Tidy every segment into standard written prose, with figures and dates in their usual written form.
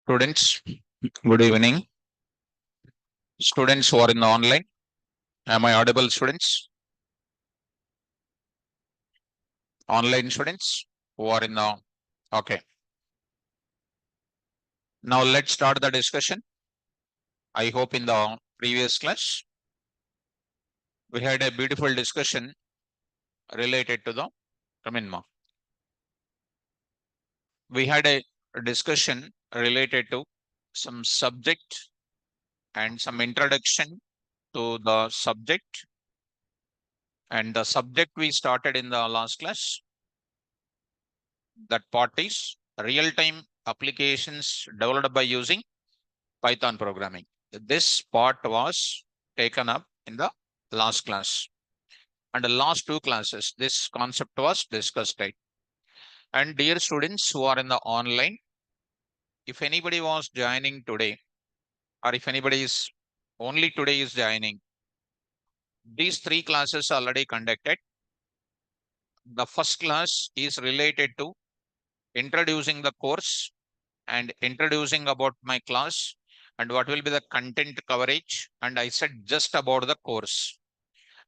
Students, good evening. Students who are in the online, am I audible, students? Online students who are in the, okay. Now let's start the discussion. I hope in the previous class, we had a beautiful discussion related to the, we had a discussion related to some subject and some introduction to the subject. And the subject we started in the last class, that part is real-time applications developed by using Python programming. This part was taken up in the last class. And the last two classes, this concept was discussed. Right? And dear students who are in the online, if anybody was joining today, or if anybody is only today is joining, these three classes already conducted. The first class is related to introducing the course and introducing about my class and what will be the content coverage. And I said just about the course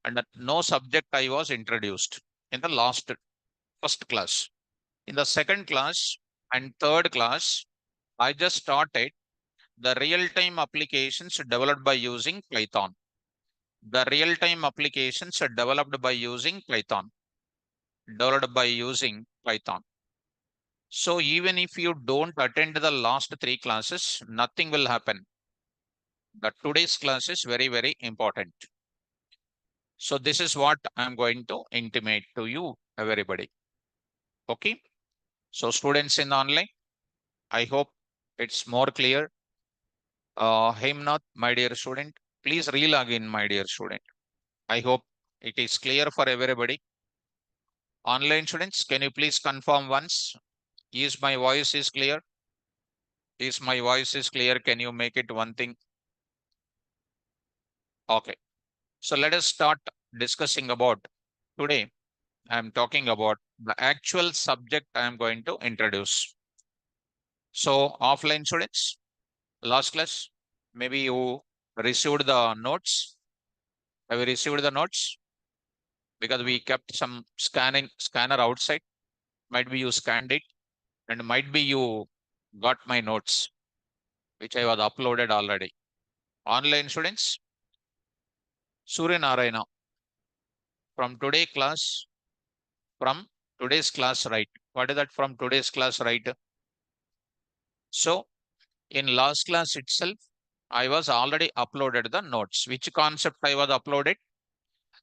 and no subject I was introduced in the first class. In the second class and third class, I just started the real-time applications developed by using Python. The real-time applications are developed by using Python. Developed by using Python. So even if you don't attend the last three classes, nothing will happen. The today's class is very, very important. So this is what I'm going to intimate to you, everybody. Okay. So students in online, I hope it's more clear. Hemnath, my dear student, please relog in, my dear student. I hope it is clear for everybody. Online students, can you please confirm once? Is my voice is clear? Is my voice is clear? Can you make it one thing? Okay. So let us start discussing about today. I'm talking about the actual subject I'm going to introduce. So offline students, last class, maybe you received the notes. Have you received the notes? Because we kept some scanner outside. Might be you scanned it and might be you got my notes, which I was uploaded already. Online students, Surya Narayana, from today's class, right? What is that from today's class, right? So in last class itself, I was already uploaded the notes. Which concept I was uploaded?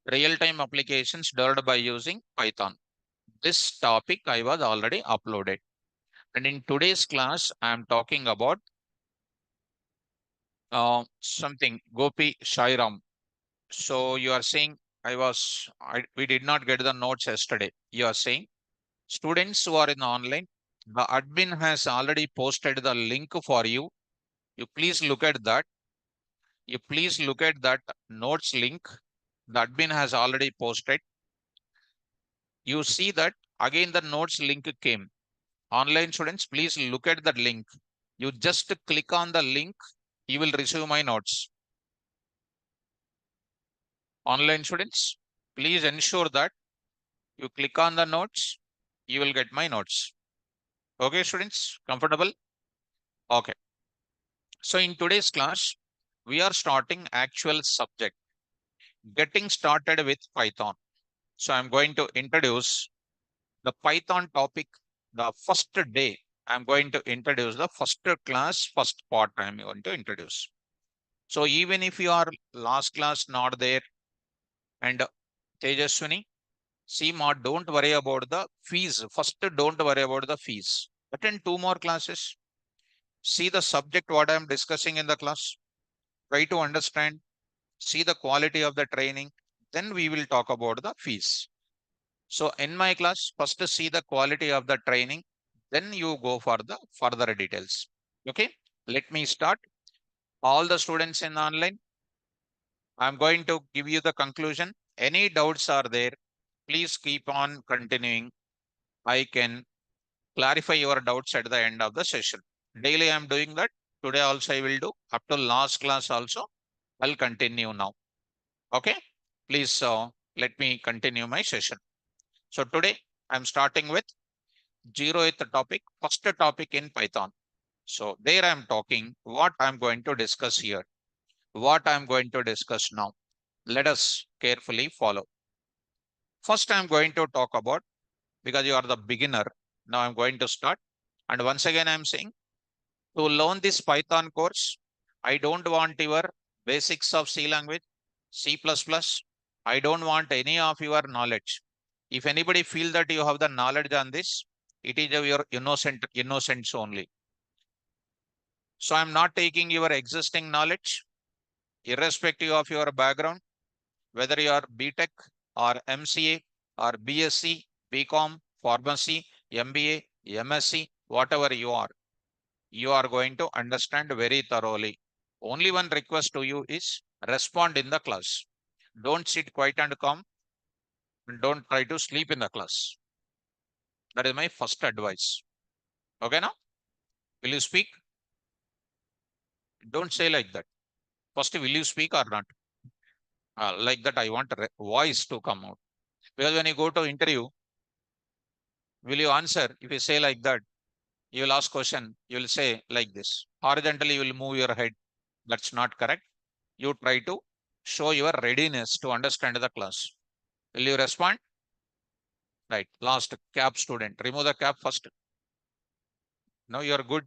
Real-time applications developed by using Python. This topic I was already uploaded. And in today's class, I am talking about something Gopi Shairam. So you are saying we did not get the notes yesterday. You are saying students who are in online, the admin has already posted the link for you. You please look at that. You please look at that notes link. The admin has already posted. You see that again the notes link came. Online students, please look at that link. You just click on the link, you will receive my notes. Online students, please ensure that you click on the notes, you will get my notes. Okay, students, comfortable? Okay. So in today's class, we are starting actual subject, getting started with Python. So I'm going to introduce the Python topic. The first day, I'm going to introduce the first class, first part I'm going to introduce. So even if you are last class not there and Tejaswini, Seema, don't worry about the fees. First, don't worry about the fees. Attend two more classes. See the subject what I'm discussing in the class. Try to understand. See the quality of the training. Then we will talk about the fees. So in my class, first see the quality of the training. Then you go for the further details. Okay. Let me start. All the students in online, I'm going to give you the conclusion. Any doubts are there, please keep on continuing. I can clarify your doubts at the end of the session. Daily I am doing that. Today also I will do. Up to last class also, I'll continue now. Okay. Please let me continue my session. So today I'm starting with 0th topic, first topic in Python. So there I'm talking what I'm going to discuss here, what I'm going to discuss now. Let us carefully follow. First, I'm going to talk about, because you are the beginner, now I'm going to start. And once again, I'm saying to learn this Python course, I don't want your basics of C language, C++. I don't want any of your knowledge. If anybody feel that you have the knowledge on this, it is your innocence only. So I'm not taking your existing knowledge, irrespective of your background, whether you are BTech or MCA or BSc, BCom, Pharmacy, MBA, MSc, whatever you are going to understand very thoroughly. Only one request to you is respond in the class. Don't sit quiet and calm, and don't try to sleep in the class. That is my first advice. Okay, now? Will you speak? Don't say like that. First, will you speak or not? Like that, I want voice to come out. Because when you go to interview, will you answer? If you say like that, you will ask question, you will say like this. Horizontally, you will move your head. That's not correct. You try to show your readiness to understand the class. Will you respond? Right. Last cap student. Remove the cap first. Now you are good.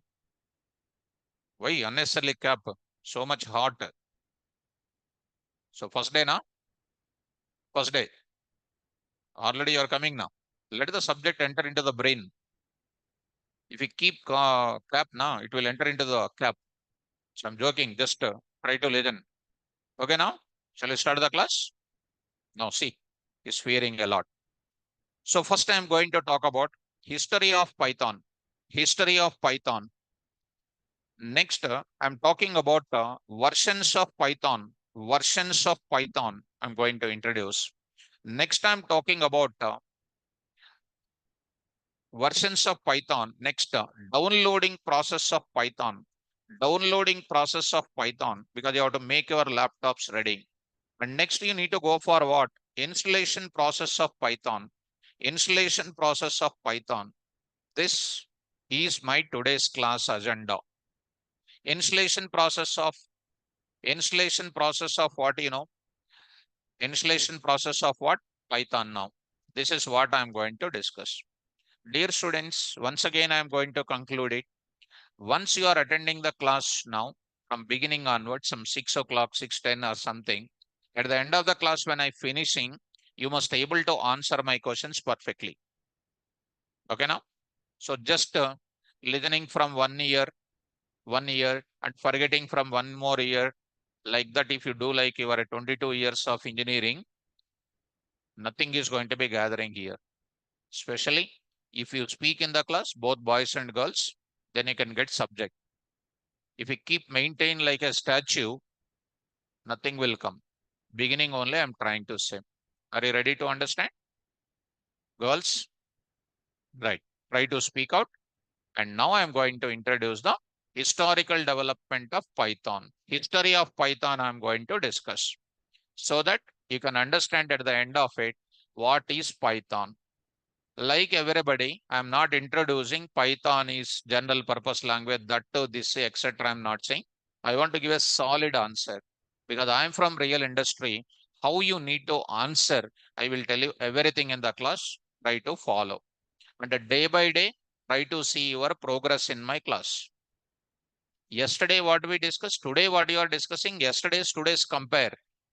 Why unnecessarily cap? So much hot. So first day now. First day. Already you are coming now. Let the subject enter into the brain. If you keep cap now, it will enter into the cap. So I'm joking. Just try to listen. Okay now. Shall we start the class? Now see, he's fearing a lot. So first I'm going to talk about history of Python. History of Python. Next, I'm talking about versions of Python. Versions of Python I'm going to introduce. Next, I'm talking about versions of Python. Next, downloading process of Python. Downloading process of Python, because you have to make your laptops ready. And next, you need to go for what? Installation process of Python. Installation process of Python. This is my today's class agenda. Installation process of what, installation process of what? Python now. This is what I'm going to discuss. Dear students, once again, I'm going to conclude it. Once you are attending the class now, from beginning onwards, some 6 o'clock, 6:10 or something, at the end of the class, when I finishing, you must able to answer my questions perfectly. Okay now? So just listening from 1 year and forgetting from one more year, like that, if you do like you are 22 years of engineering, nothing is going to be gathering here. Especially if you speak in the class, both boys and girls, then you can get subject. If you keep maintain like a statue, nothing will come. Beginning only, I'm trying to say. Are you ready to understand? Girls, right. Try to speak out. And now I'm going to introduce the historical development of Python. History of Python I'm going to discuss, so that you can understand at the end of it what is Python. Like everybody, I'm not introducing Python is general purpose language, that to this, etc. I'm not saying. I want to give a solid answer because I'm from real industry. How you need to answer, I will tell you everything in the class. Try to follow. And day by day, try to see your progress in my class. Yesterday, what we discussed, today, what you are discussing, today's compare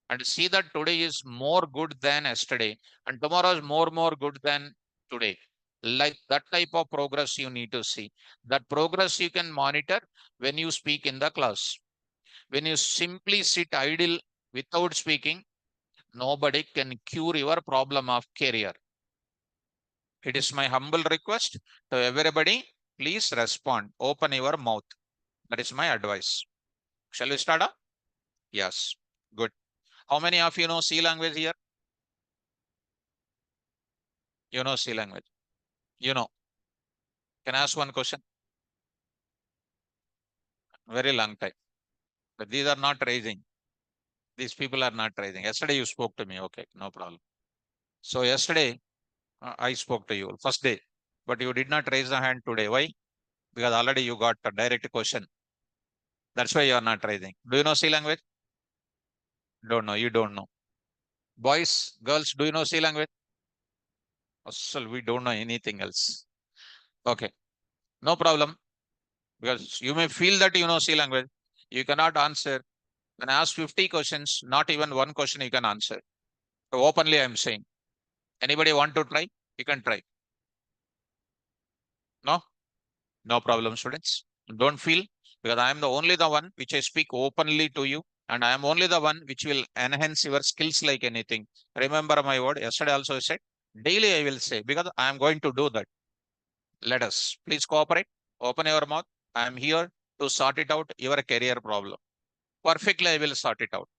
and see that today is more good than yesterday and tomorrow is more good than today. Like that type of progress you need to see. That progress you can monitor when you speak in the class. When you simply sit idle without speaking, nobody can cure your problem of career. It is my humble request to everybody, please respond, open your mouth. That is my advice. Shall we start up? Yes. Good. How many of you know C language here? You know C language. You know. Can I ask one question? Very long time. But these are not raising. These people are not raising. Yesterday you spoke to me. Okay, no problem. So yesterday I spoke to you first day, but you did not raise the hand today. Why? Because already you got a direct question. That's why you are not raising. Do you know C language? Don't know. You don't know. Boys, girls, do you know C language? So we don't know anything else. Okay, no problem. Because you may feel that you know C language. You cannot answer. When I ask 50 questions, not even one question you can answer. So openly I'm saying. Anybody want to try? You can try. No? No problem, students. Don't feel, because I am the only the one which I speak openly to you, and I am only the one which will enhance your skills like anything. Remember my word. Yesterday also I said, daily I will say, because I am going to do that. Let us please cooperate. Open your mouth. I am here to sort it out your career problem. Perfectly, I will sort it out.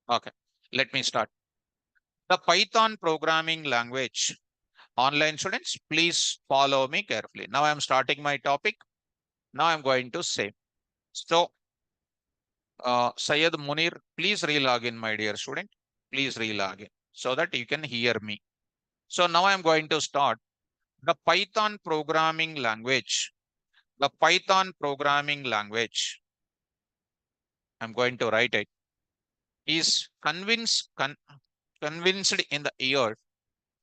Okay. Let me start. The Python programming language. Online students, please follow me carefully. Now I am starting my topic. Now I'm going to say. So, Syed Munir, please relog in, my dear student. Please relog in so that you can hear me. So now I'm going to start the Python programming language. The Python programming language, I'm going to write it, is convinced in the year,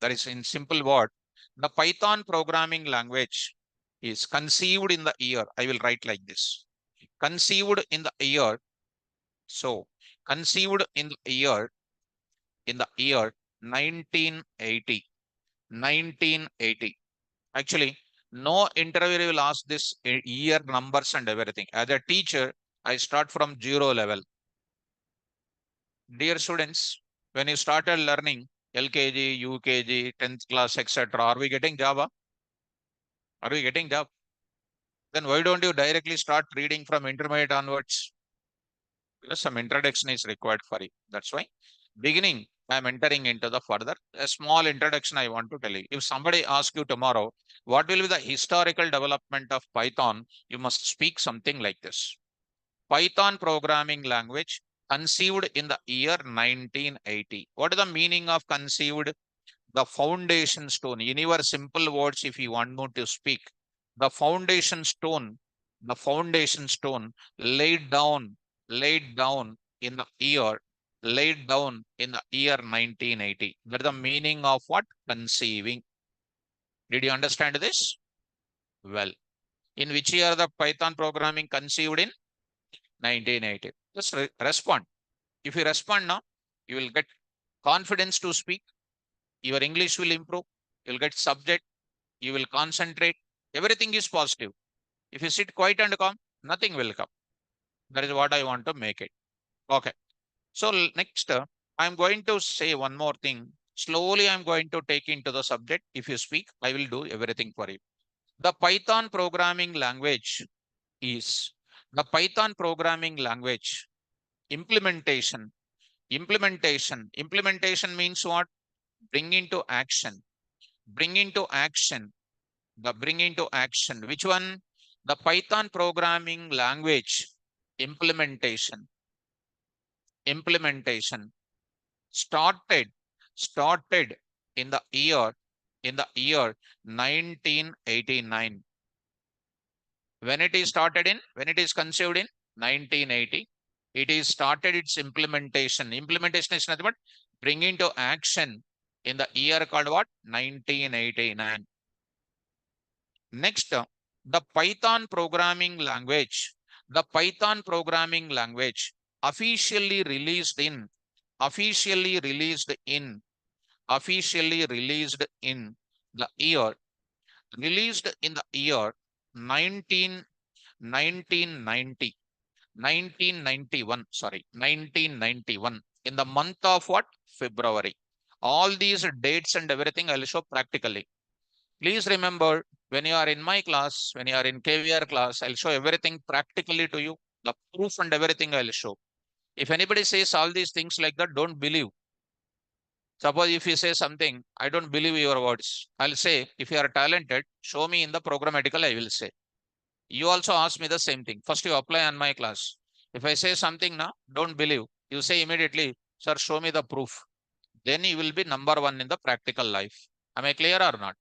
that is in simple word, the Python programming language is conceived in the year. I will write like this. Conceived in the year. So conceived in the year 1980. 1980. Actually, no interviewer will ask this year numbers and everything. As a teacher, I start from zero level. Dear students, when you started learning LKG, UKG, 10th class, etc., are we getting Java? Are we getting Java? Then why don't you directly start reading from intermediate onwards? Because some introduction is required for you. That's why beginning, I'm entering into the further. A small introduction I want to tell you. If somebody asks you tomorrow, what will be the historical development of Python? You must speak something like this. Python programming language conceived in the year 1980. What is the meaning of conceived? The foundation stone. In your simple words, if you want me to speak, the the foundation stone laid down, laid down in the year, laid down in the year 1980. That is the meaning of what? Conceiving. Did you understand this? Well, in which year the Python programming conceived in? 1980. Just respond. If you respond now, you will get confidence to speak. Your English will improve. You'll get subject. You will concentrate. Everything is positive. If you sit quiet and calm, nothing will come. That is what I want to make it. Okay. So next, I'm going to say one more thing. Slowly, I'm going to take into the subject. If you speak, I will do everything for you. The Python programming language is the Python programming language implementation. Implementation means what? Bring into action. Bring into action. The bring into action. Which one? The Python programming language implementation. Implementation started in the year 1989. When it is conceived in 1980, it is started its implementation. Implementation is nothing but bring into action in the year called what? 1989. Next, the Python programming language. The Python programming language officially released in officially released in officially the year released in the year 19 1990 1991, sorry, 1991, in the month of what? February. All these dates and everything I'll show practically. Please remember, when you are in my class, when you are in KVR class, I'll show everything practically to you. The proof and everything I'll show. If anybody says all these things like that, don't believe. Suppose if you say something, I don't believe your words. I'll say, if you are talented, show me in the programmatical, I will say. You also ask me the same thing. First you apply on my class. If I say something now, don't believe. You say immediately, sir, show me the proof. Then you will be number one in the practical life. Am I clear or not?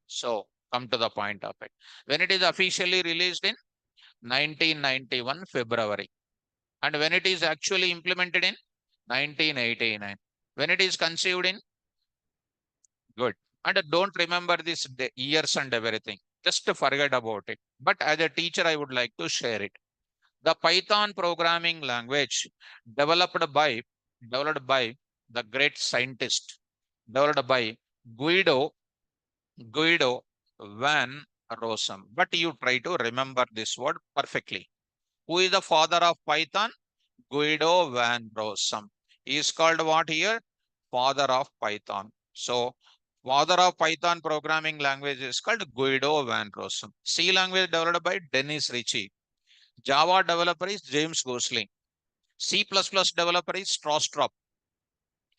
So come to the point of it. When it is officially released in 1991 February, and when it is actually implemented in 1989, when it is conceived in, good. And don't remember this years and everything. Just forget about it. But as a teacher, I would like to share it. The Python programming language developed by developed by the great scientist, developed by Guido Guido van Rossum. But you try to remember this word perfectly. Who is the father of Python? Guido van Rossum. He is called what here? Father of Python. So, father of Python programming language is called Guido van Rossum. C language developed by Dennis Ritchie. Java developer is James Gosling. C++ developer is Stroustrup.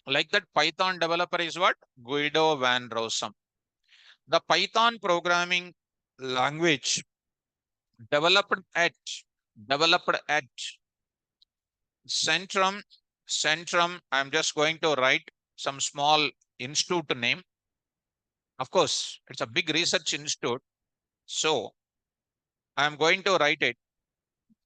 Like that, Python developer is what? Guido van Rossum. The Python programming language developed at developed at Centrum. I'm just going to write some small institute name. Of course, it's a big research institute. So I'm going to write it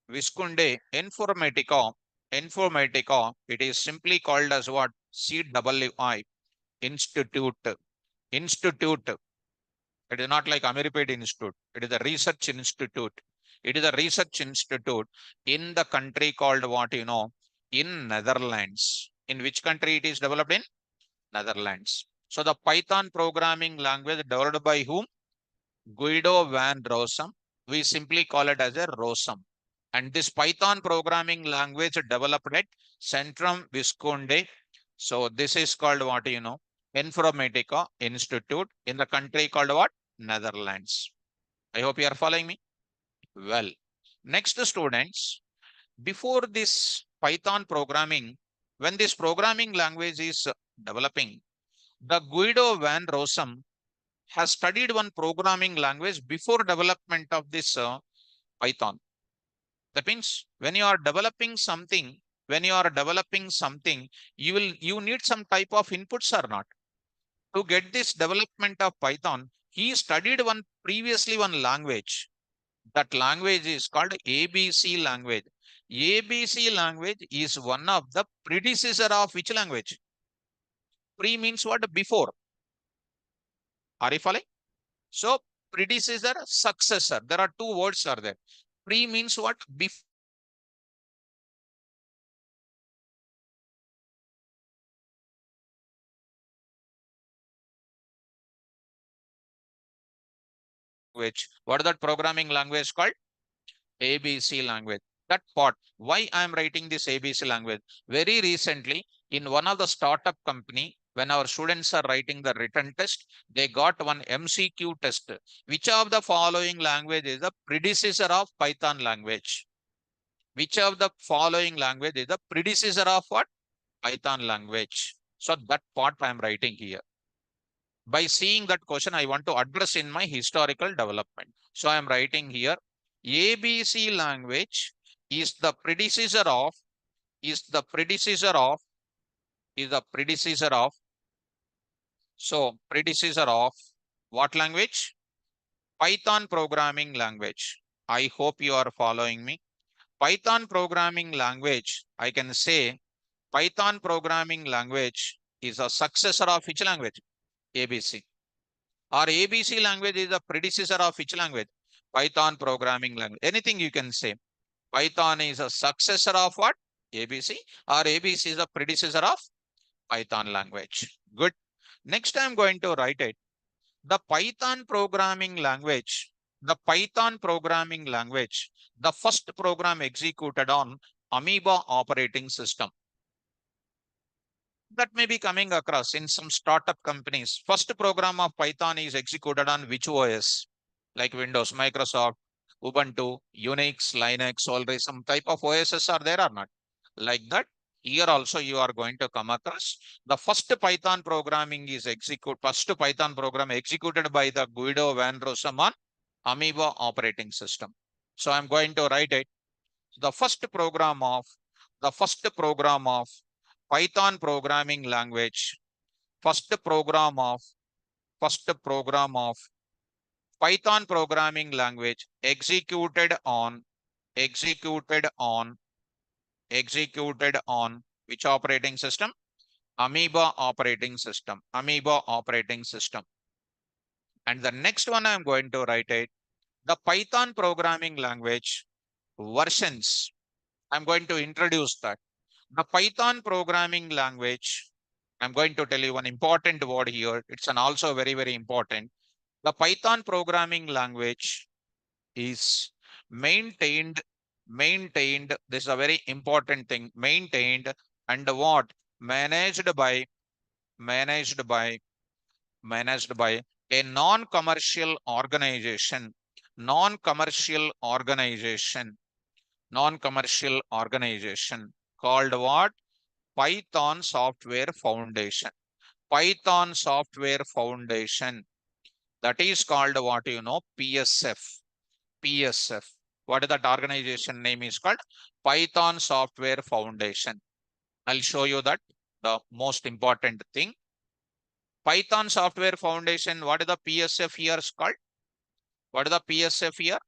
Visconde Informatica. Informatica. It is simply called as what? CWI Institute. Institute. It is not like Ameriped Institute. It is a research institute. It is a research institute in the country called what, in Netherlands. In which country it is developed in? Netherlands. So the Python programming language developed by whom? Guido van Rossum. We simply call it as a Rossum. And this Python programming language developed at Centrum Visconde. So this is called what, Informatica Institute in the country called what? Netherlands. I hope you are following me. Well, next students, before this Python programming, when this programming language is developing, the Guido van Rossum has studied one programming language before development of this Python. That means when you are developing something, you need some type of inputs or not. To get this development of Python, he studied previously one language. That language is called ABC language. ABC language is one of the predecessor of which language? Pre means what? Before. Are you following? So predecessor, successor. There are two words are there. Pre means what? Before. What is that programming language called? ABC language. That part. Why I am writing this ABC language? Very recently, in one of the startup company, when our students are writing the written test, they got one MCQ test. Which of the following language is the predecessor of Python language? Which of the following language is the predecessor of what? Python language. So that part I am writing here. By seeing that question, I want to address in my historical development. So I am writing here, ABC language is the predecessor of, so predecessor of what language? Python programming language. I hope you are following me. Python programming language, I can say Python programming language is a successor of which language? ABC. Or ABC language is the predecessor of which language? Python programming language. Anything you can say. Python is a successor of what? ABC. Or ABC is a predecessor of Python language. Good. Next I'm going to write it. The Python programming language, the first program executed on Amoeba operating system. That may be coming across in some startup companies. First program of Python is executed on which OS? Like Windows, Microsoft, Ubuntu, Unix, Linux, already some type of OSs are there or not? Like that, here also you are going to come across the first Python program executed by the Guido van Rossum on Amoeba operating system. So I'm going to write it. The first program of Python programming language, first program of Python programming language executed on which operating system? Amoeba operating system. Amoeba operating system. And the next one I'm going to write it. The Python programming language versions. I'm going to introduce that. The Python programming language, I'm going to tell you one important word here. It's an also very, very important. The Python programming language is maintained. This is a very important thing. Maintained and what? Managed by, managed by, managed by a non-commercial organization, non-commercial organization, non-commercial organization called what? Python Software Foundation. Python Software Foundation. That is called what you know? PSF. PSF. What is that organization name is called? Python Software Foundation. I'll show you that. The most important thing. Python Software Foundation. What is the PSF here is called? What is the PSF here?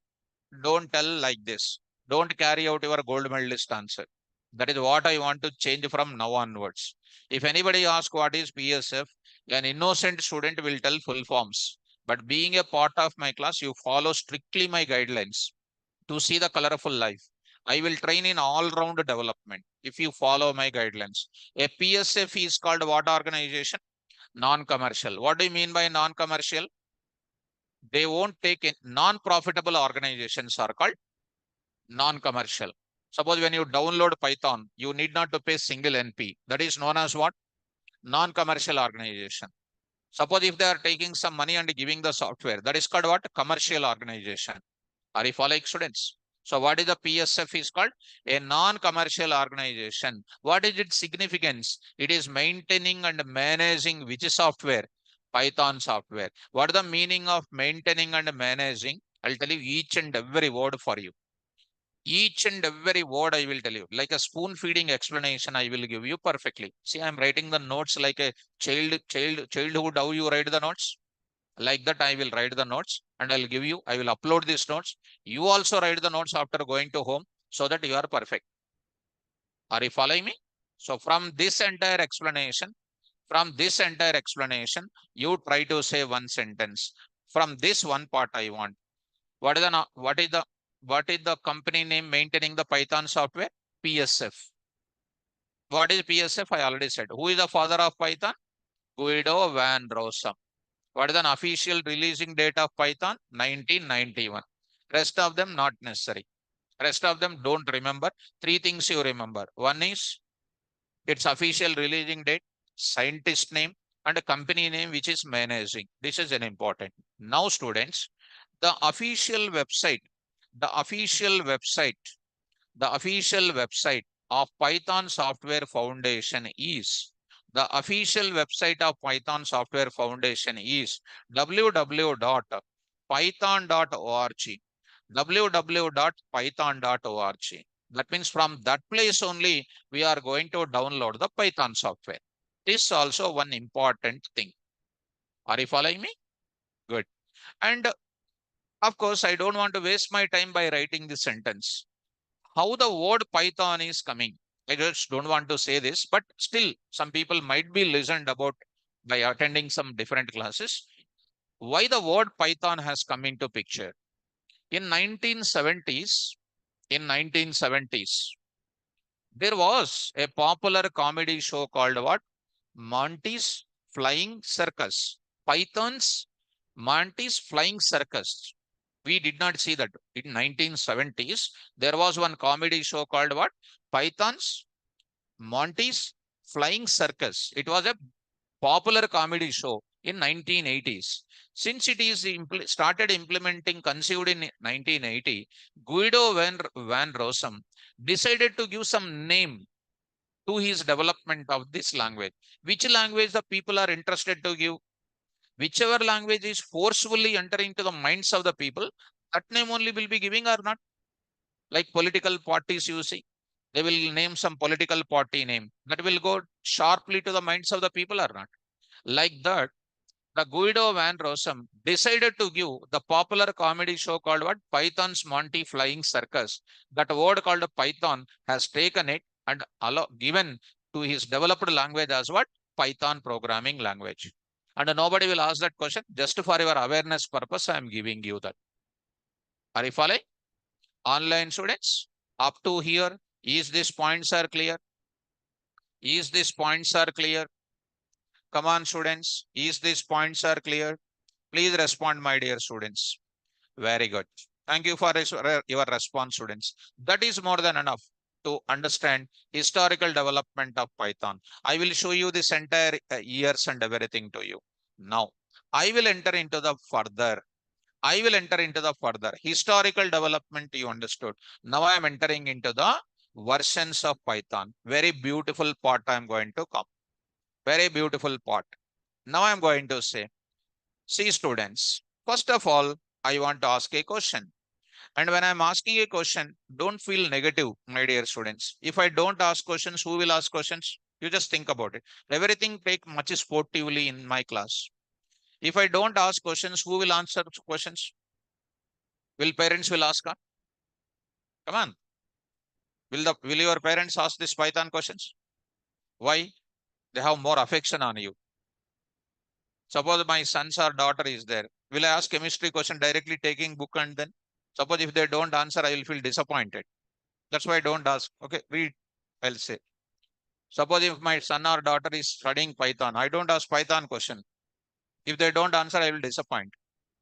Don't tell like this. Don't carry out your gold medalist answer. That is what I want to change from now onwards. If anybody asks what is PSF, an innocent student will tell full forms. But being a part of my class, you follow strictly my guidelines to see the colorful life. I will train in all-round development if you follow my guidelines. A PSF is called what organization? Non-commercial. What do you mean by non-commercial? They won't take in non-profitable organizations are called non-commercial. Suppose when you download Python, you need not to pay single NP. That is known as what? Non-commercial organization. Suppose if they are taking some money and giving the software, that is called what? Commercial organization. Are you following, students? So what is the PSF is called? A non-commercial organization. What is its significance? It is maintaining and managing which software? Python software. What is the meaning of maintaining and managing? I'll tell you each and every word for you. Each and every word I will tell you. Like a spoon feeding explanation, I will give you perfectly. See, I'm writing the notes like a childhood, how you write the notes. Like that, I will write the notes and I'll give you, I will upload these notes. You also write the notes after going to home so that you are perfect. Are you following me? So from this entire explanation, you try to say one sentence. From this one part I want. What is the company name maintaining the Python software? PSF. What is PSF? I already said. Who is the father of Python? Guido van Rossum. What is an official releasing date of Python? 1991. Rest of them not necessary. Rest of them don't remember. Three things you remember. One is its official releasing date, scientist name, and a company name which is managing. This is an important. Now, students, the official website, the official website, the official website of Python Software Foundation is the official website of Python Software Foundation is www.python.org. www.python.org. That means from that place only we are going to download the Python software. This is also one important thing. Are you following me? Good. And of course, I don't want to waste my time by writing this sentence. How the word Python is coming. I just don't want to say this, but still some people might be listened about by attending some different classes. Why the word Python has come into picture? In 1970s, there was a popular comedy show called what? Monty's Flying Circus. Python's Monty's Flying Circus. We did not see that. In 1970s, there was one comedy show called what? Python's Monty's Flying Circus. It was a popular comedy show in 1980s. Since it is started implementing, conceived in 1980, Guido van Rossum decided to give some name to his development of this language. Which language the people are interested to give? Whichever language is forcefully entering to the minds of the people, that name only will be giving or not. Like political parties, you see, they will name some political party name that will go sharply to the minds of the people or not. Like that, the Guido Van Rossum decided to give the popular comedy show called what? Python's Monty Flying Circus. That word called Python has taken it and given to his developed language as what? Python programming language. And nobody will ask that question. Just for your awareness purpose, I am giving you that. Are you following? Online students, up to here, is these points are clear? Is these points are clear? Come on, students. Is these points are clear? Please respond, my dear students. Very good. Thank you for your response, students. That is more than enough to understand historical development of Python. I will show you this entire years and everything to you. Now, I will enter into the further. I will enter into the further historical development. You understood. Now I am entering into the versions of Python. Very beautiful part I am going to come. Very beautiful part. Now I am going to say, see students, first of all, I want to ask a question. And when I'm asking a question, don't feel negative, my dear students. If I don't ask questions, who will ask questions? You just think about it. Everything take much sportively in my class. If I don't ask questions, who will answer questions? Will parents will ask? Huh? Come on. Will your parents ask this Python questions? Why? They have more affection on you. Suppose my son's or daughter is there. Will I ask chemistry question directly taking book and then? Suppose if they don't answer, I will feel disappointed. That's why I don't ask. Okay, read. I'll say. Suppose if my son or daughter is studying Python, I don't ask Python question. If they don't answer, I will disappoint.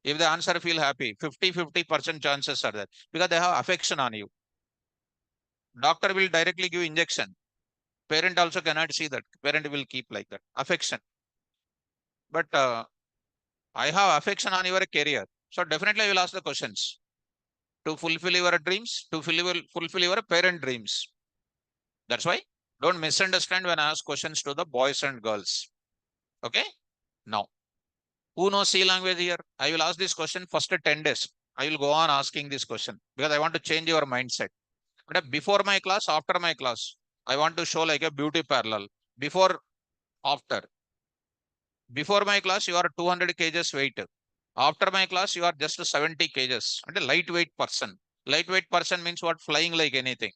If they answer, feel happy. 50% chances are there because they have affection on you. Doctor will directly give injection. Parent also cannot see that. Parent will keep like that. Affection. But I have affection on your career. So definitely I will ask the questions to fulfill your dreams, to fulfill your parent dreams. That's why don't misunderstand when I ask questions to the boys and girls. Okay. Now, who knows C language here? I will ask this question first 10 days. I will go on asking this question because I want to change your mindset. But before my class, after my class, I want to show like a beauty parallel. Before, after. Before my class, you are 200 kgs weight. After my class, you are just 70 kgs. And a lightweight person. Lightweight person means what? Flying like anything.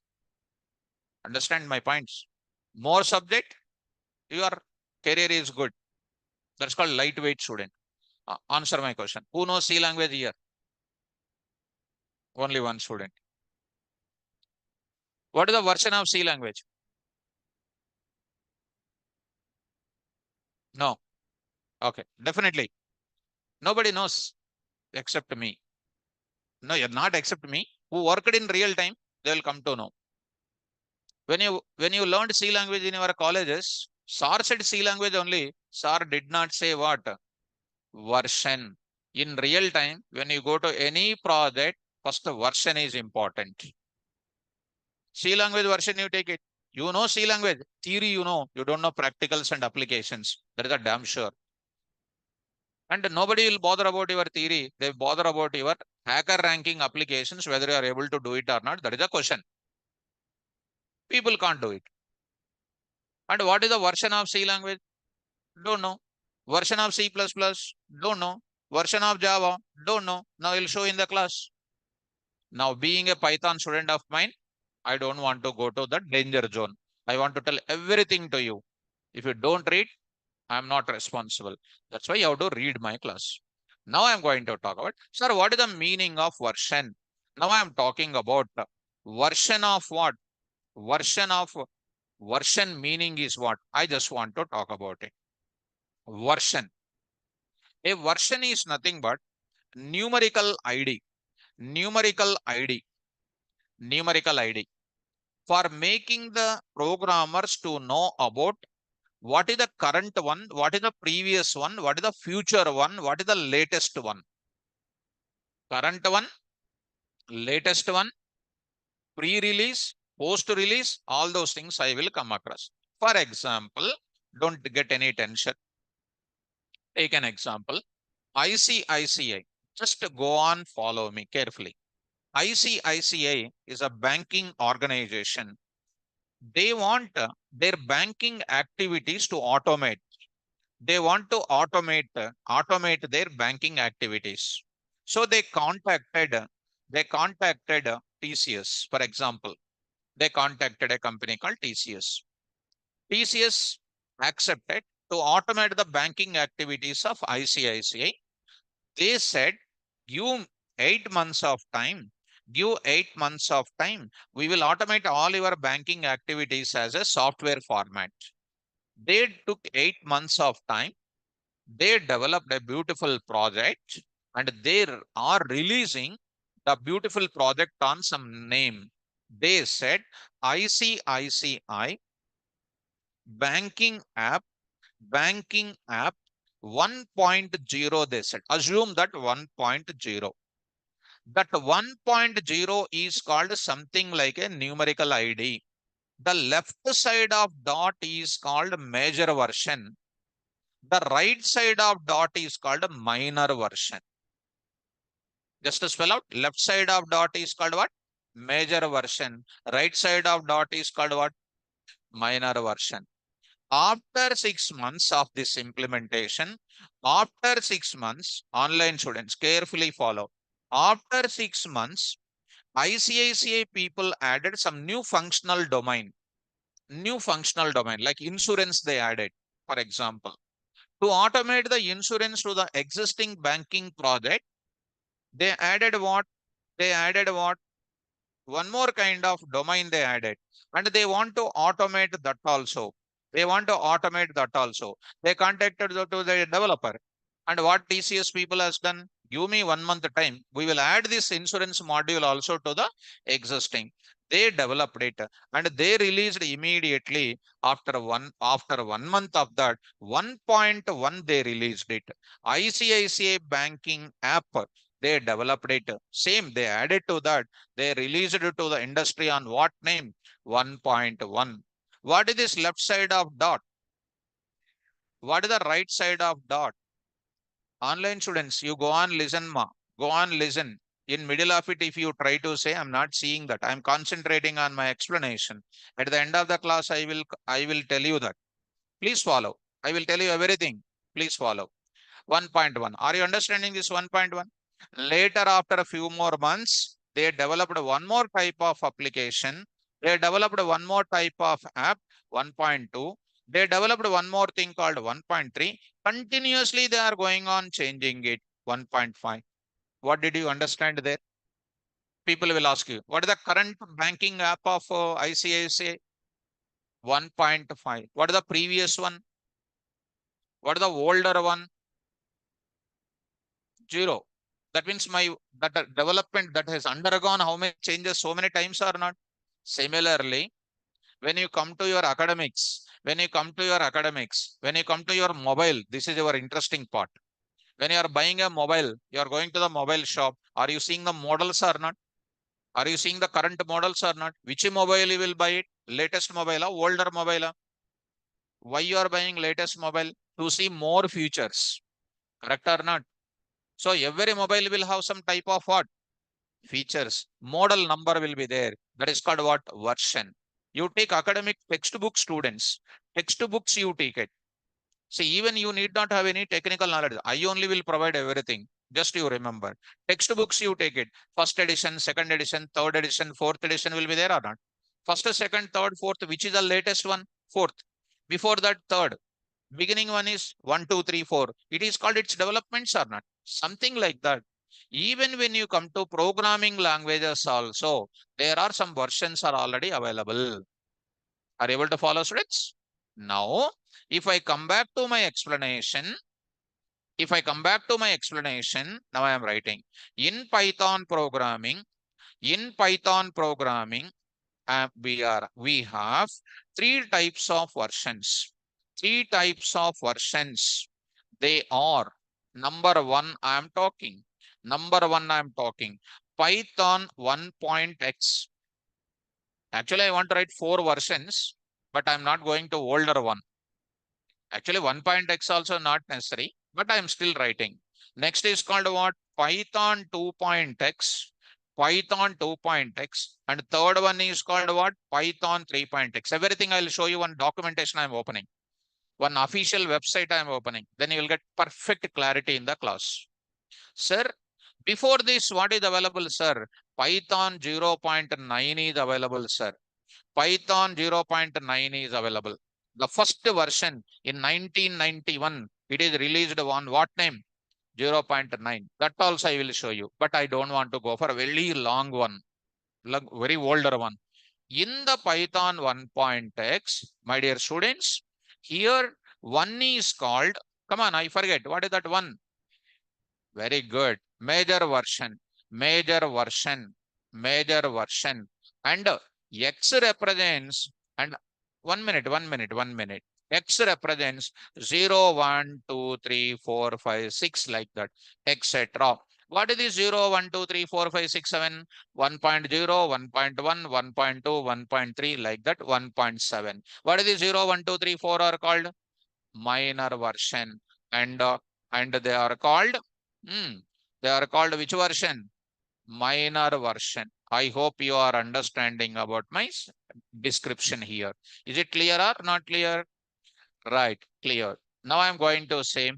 Understand my points? More subject, your career is good. That's called lightweight student. Answer my question. Who knows C language here? Only one student. What is the version of C language? No. Okay. Definitely. Nobody knows except me. No, you're not except me. Who worked in real time, they will come to know. When you learned C language in your colleges, SAR said C language only. SAR did not say what? Version. In real time, when you go to any project, first the version is important. C language version, you take it. You know C language. Theory, you know. You don't know practicals and applications. That is a damn sure. And nobody will bother about your theory. They bother about your hacker ranking applications, whether you are able to do it or not. That is a question. People can't do it. And what is the version of C language? Don't know. Version of C++? Don't know. Version of Java? Don't know. Now I'll show in the class. Now, being a Python student of mine, I don't want to go to the danger zone. I want to tell everything to you. If you don't read, I'm not responsible. That's why you have to read my class. Now I'm going to talk about, sir, what is the meaning of version? Now I'm talking about version of what? Version of version meaning is what? I just want to talk about it. Version. A version is nothing but numerical ID. Numerical ID. Numerical ID. For making the programmers to know about what is the current one, what is the previous one, what is the future one, what is the latest one. Current one, latest one, pre-release, post-release, all those things I will come across. For example, don't get any tension. Take an example. ICICI. Just go on, follow me carefully. ICICI is a banking organization. They want their banking activities to automate. They want to automate their banking activities. So they contacted TCS, for example. They contacted a company called TCS. TCS accepted to automate the banking activities of ICICI. They said, give 8 months of time. Give 8 months of time. We will automate all your banking activities as a software format. They took 8 months of time. They developed a beautiful project and they are releasing the beautiful project on some name. They said ICICI banking app 1.0. They said, assume that 1.0. That 1.0 is called something like a numerical ID. The left side of dot is called major version. The right side of dot is called minor version. Just to spell out, left side of dot is called what? Major version. Right side of dot is called what? Minor version. After 6 months of this implementation, after 6 months, online students carefully follow. After 6 months, ICICI people added some new functional domain like insurance they added, for example. To automate the insurance to the existing banking project, they added what? They added what? One more kind of domain they added. And they want to automate that also. They want to automate that also. They contacted to the developer. And what TCS people has done? Give me 1 month time. We will add this insurance module also to the existing. They developed it and they released immediately after 1 month of that 1.1 they released it. ICICI banking app they developed it. Same, they added to that. They released it to the industry on what name? 1.1. What is this left side of dot? What is the right side of dot? Online students, you go on listen, ma. Go on listen. In middle of it, if you try to say, I'm not seeing that. I'm concentrating on my explanation. At the end of the class, I will tell you that. Please follow. I will tell you everything. Please follow. 1.1. Are you understanding this 1.1? Later, after a few more months, they developed one more type of application. They developed one more type of app, 1.2. They developed one more thing called 1.3. Continuously, they are going on changing it, 1.5. What did you understand there? People will ask you, what is the current banking app of ICICI? 1.5. What is the previous one? What is the older one? 0. That means that development that has undergone how many changes so many times or not? Similarly, when you come to your academics, when you come to your mobile, this is your interesting part. When you are buying a mobile, you are going to the mobile shop. Are you seeing the models or not? Are you seeing the current models or not? Which mobile you will buy it? Latest mobile or older mobile? Why you are buying latest mobile? To see more features. Correct or not? So every mobile will have some type of what? Features. Model number will be there. That is called what? Version. You take academic textbook students. Textbooks you take it. See, even you need not have any technical knowledge. I only will provide everything. Just you remember. Textbooks you take it. First edition, second edition, third edition, fourth edition will be there or not? First, second, third, fourth. Which is the latest one? Fourth. Before that, third. Beginning one is 1, 2, 3, 4. It is called its developments or not? Something like that. Even when you come to programming languages also, there are some versions are already available. Are you able to follow, students? Now, if I come back to my explanation, now I am writing in Python programming, we have three types of versions. They are number one, I am talking. Python 1.x. Actually, I want to write 4 versions, but I'm not going to older one. Actually, 1.x also not necessary, but I'm still writing. Next is called what? Python 2.x. Python 2.x, and third one is called what? Python 3.x. Everything I'll show you one documentation I'm opening, one official website I'm opening. Then you will get perfect clarity in the class. Sir, before this, what is available, sir? Python 0.9 is available, sir. Python 0.9 is available. The first version in 1991, it is released on what name? 0.9. That also I will show you, but I don't want to go for a very long one, very older one. In the Python 1.x, my dear students, here one is called, come on, I forget, what is that one? Very good. Major version, major version, major version. And X represents, and 1 minute, 1 minute, 1 minute. X represents 0, 1, 2, 3, 4, 5, 6, like that, etc. What is this 0, 1, 2, 3, 4, 5, 6, 7? 1.0, 1.1, 1.2, 1.3, like that, 1.7. What is this 0, 1, 2, 3, 4 are called? Minor version. And they are called, they are called which version? Minor version. I hope you are understanding about my description here. Is it clear or not clear? Right, clear. Now I'm going to say,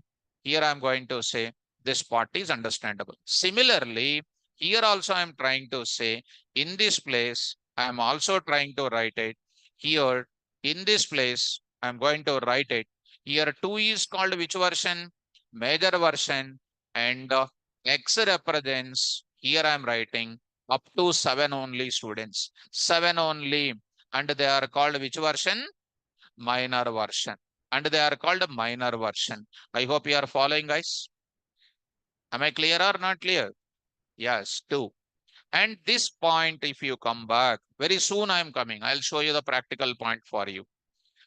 here I'm going to say this part is understandable. Similarly, here also I'm trying to say, in this place, I'm also trying to write it. Here, in this place, I'm going to write it. Here 2 is called which version? Major version. And X represents, here I'm writing up to 7 only, students. 7 only. And they are called which version? Minor version. And they are called minor version. I hope you are following, guys. Am I clear or not clear? Yes, 2. And this point, if you come back, very soon I am coming. I'll show you the practical point for you.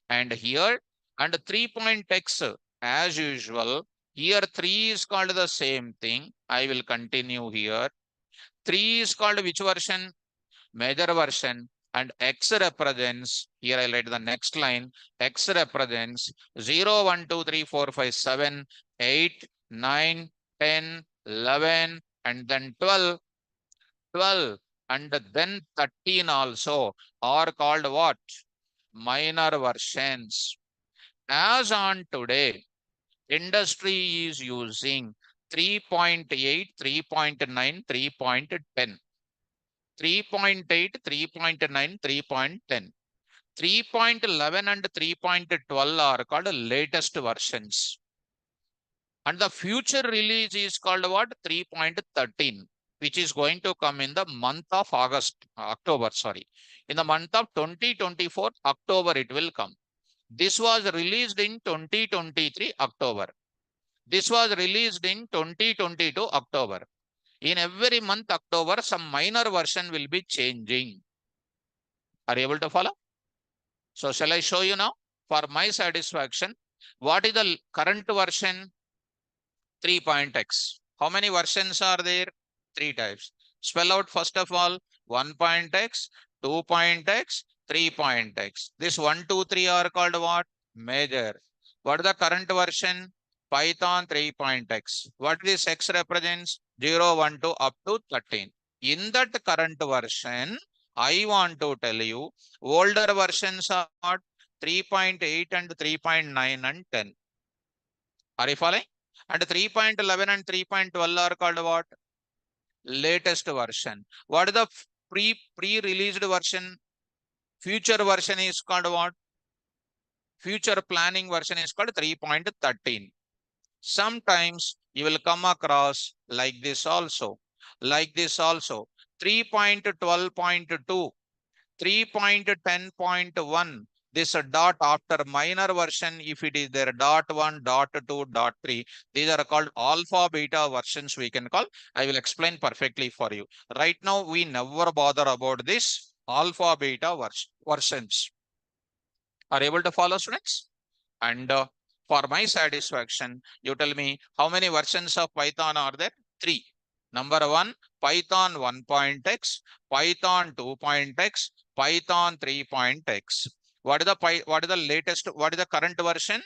And here, and 3.x, as usual, here 3 is called the same thing. I will continue here. 3 is called which version? Major version. And X represents, here I'll write the next line, X represents 0, 1, 2, 3, 4, 5, 7, 8, 9, 10, 11, and then 12, 12, and then 13 also are called what? Minor versions. As on today, industry is using 3.8, 3.9, 3.10. 3.8, 3.9, 3.10. 3.11 and 3.12 are called latest versions. And the future release is called what? 3.13, which is going to come in the month of October, sorry. In the month of 2024, October it will come. This was released in 2023, October. This was released in 2022, October. In every month, October, some minor version will be changing. Are you able to follow? So shall I show you now? For my satisfaction, what is the current version? 3.x. How many versions are there? 3 types. Spell out first of all 1.x, 2.x, 3.x. This 1, 2, 3 are called what? Major. What is the current version? Python 3.x. What this x represents? 0, 1, 2 up to 13. In that current version, I want to tell you older versions are 3.8 and 3.9 and 10. Are you following? And 3.11 and 3.12 are called what? Latest version. What is the pre-released version? Future version is called what? Future planning version is called 3.13. Sometimes you will come across like this also. Like this also. 3.12.2. 3.10.1. This dot after minor version, if it is there, dot 1, dot 2, dot 3, these are called alpha beta versions we can call. I will explain perfectly for you. Right now, we never bother about this alpha beta versions. Are you able to follow, students? And for my satisfaction, you tell me how many versions of Python are there? 3. Number 1, Python 1.x, Python 2.x, Python 3.x. What is the latest? What is the current version?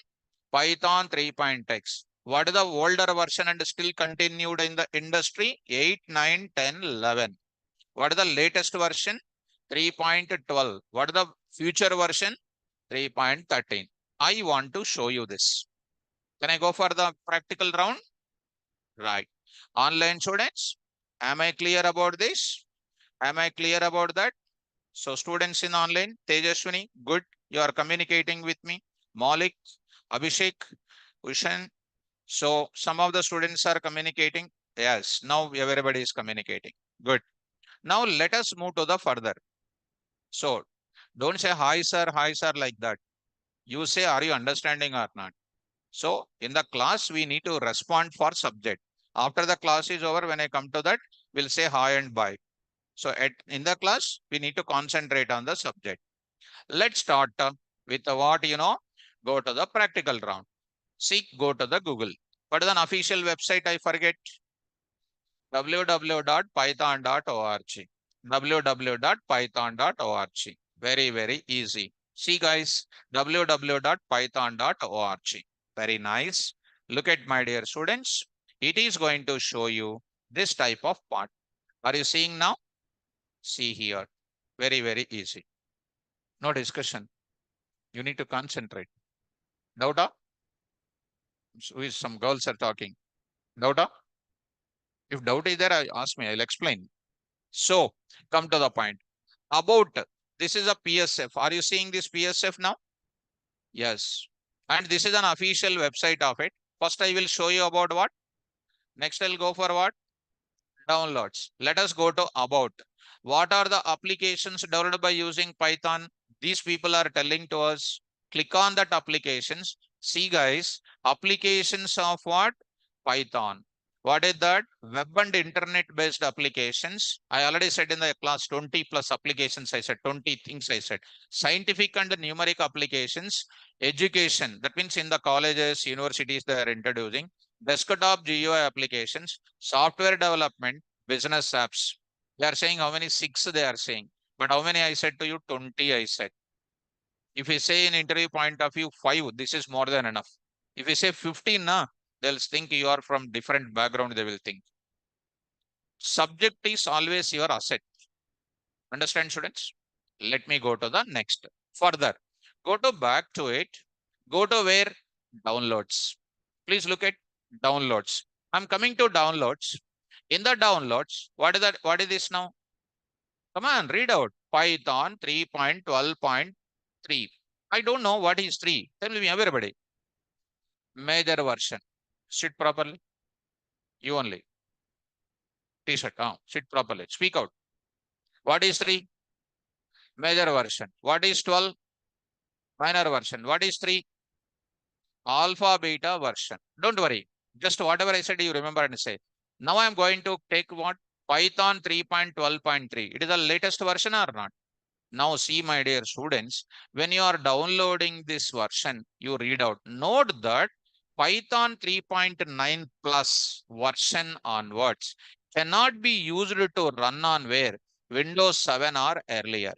Python 3.x. What is the older version and still continued in the industry? 8, 9, 10, 11. What is the latest version? 3.12. What is the future version? 3.13. I want to show you this. Can I go for the practical round? Right. Online students, am I clear about this? Am I clear about that? So students in online, Tejaswini, good. You are communicating with me. Malik, Abhishek, Ushan. So some of the students are communicating. Yes, now everybody is communicating. Good. Now let us move to the further. So don't say hi sir like that. You say, are you understanding or not? So in the class, we need to respond for subject. After the class is over, when I come to that, we'll say hi and bye. So in the class, we need to concentrate on the subject. Let's start with what, go to the practical round. See, go to the Google. What is an official website? I forget. www.python.org. www.python.org. Very, very easy. See, guys, www.python.org. Very nice. Look at, my dear students. It is going to show you this type of part. Are you seeing now? See here. Very, very easy. No discussion. You need to concentrate. Doubt? Some girls are talking. Doubt? If doubt is there, ask me. I'll explain. So, come to the point. About, this is a PSF. Are you seeing this PSF now? Yes. And this is an official website of it. First, I will show you about what. Next, I'll go for what? Downloads. Let us go to about. What are the applications developed by using Python? These people are telling to us. Click on that applications. See, guys, applications of what? Python. What is that? Web and internet based applications. I already said in the class 20 plus applications. I said 20 things. I said scientific and numeric applications, education. That means in the colleges, universities, they are introducing desktop GUI applications, software development, business apps. They are saying how many? 6 they are saying. But how many I said to you? 20 I said. If we say in interview point of view 5, this is more than enough. If we say 15, they'll think you are from different background, they will think. Subject is always your asset. Understand, students? Let me go to the next. Further, go to back to it. Go to where? Downloads. Please look at downloads. I'm coming to downloads. In the downloads, what is that? What is this now? Come on, read out. Python 3.12.3. I don't know what is 3. Tell me, everybody. Major version. Sit properly. You only. T-shirt. Sit properly. Speak out. What is 3? Major version. What is 12? Minor version. What is 3? Alpha beta version. Don't worry. Just whatever I said, you remember and say. Now I'm going to take what? Python 3.12.3. It is the latest version or not? Now see, my dear students, when you are downloading this version, you read out. Note that Python 3.9 plus version onwards cannot be used to run on where? Windows 7 or earlier.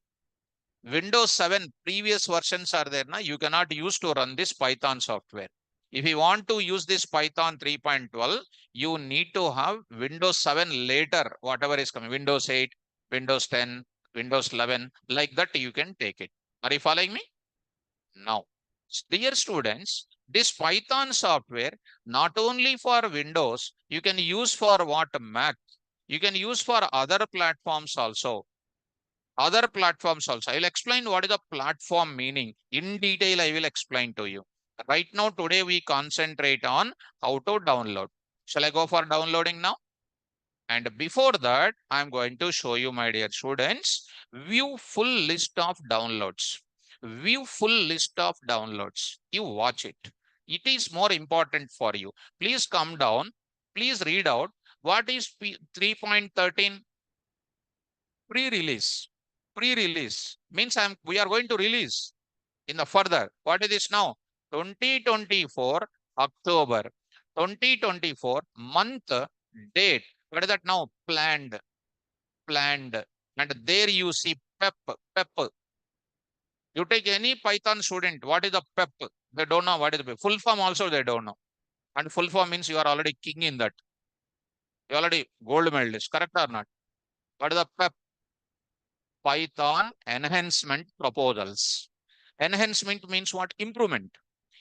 Windows 7 previous versions are there. You cannot use to run this Python software. If you want to use this Python 3.12, you need to have Windows 7 later, whatever is coming, Windows 8, Windows 10, Windows 11, like that you can take it. Are you following me? Now, dear students, this Python software, not only for Windows, you can use for what? Mac. You can use for other platforms also. Other platforms also. I will explain what is the platform meaning. In detail, I will explain to you. Right now, today we concentrate on how to download. Shall I go for downloading now? And before that, I'm going to show you, my dear students, view full list of downloads. View full list of downloads. You watch it. It is more important for you. Please come down. Please read out what is 3.13 pre-release. Pre-release means we are going to release in the further. What is this now? 2024 October. 2024 month, date. What is that now? Planned. Planned. And there you see PEP. PEP. You take any Python student, what is the PEP? They don't know what is the PEP. Full form also they don't know. And full form means you are already king in that. You already gold medalist, correct or not? What is the PEP? Python enhancement proposals. Enhancement means what? Improvement.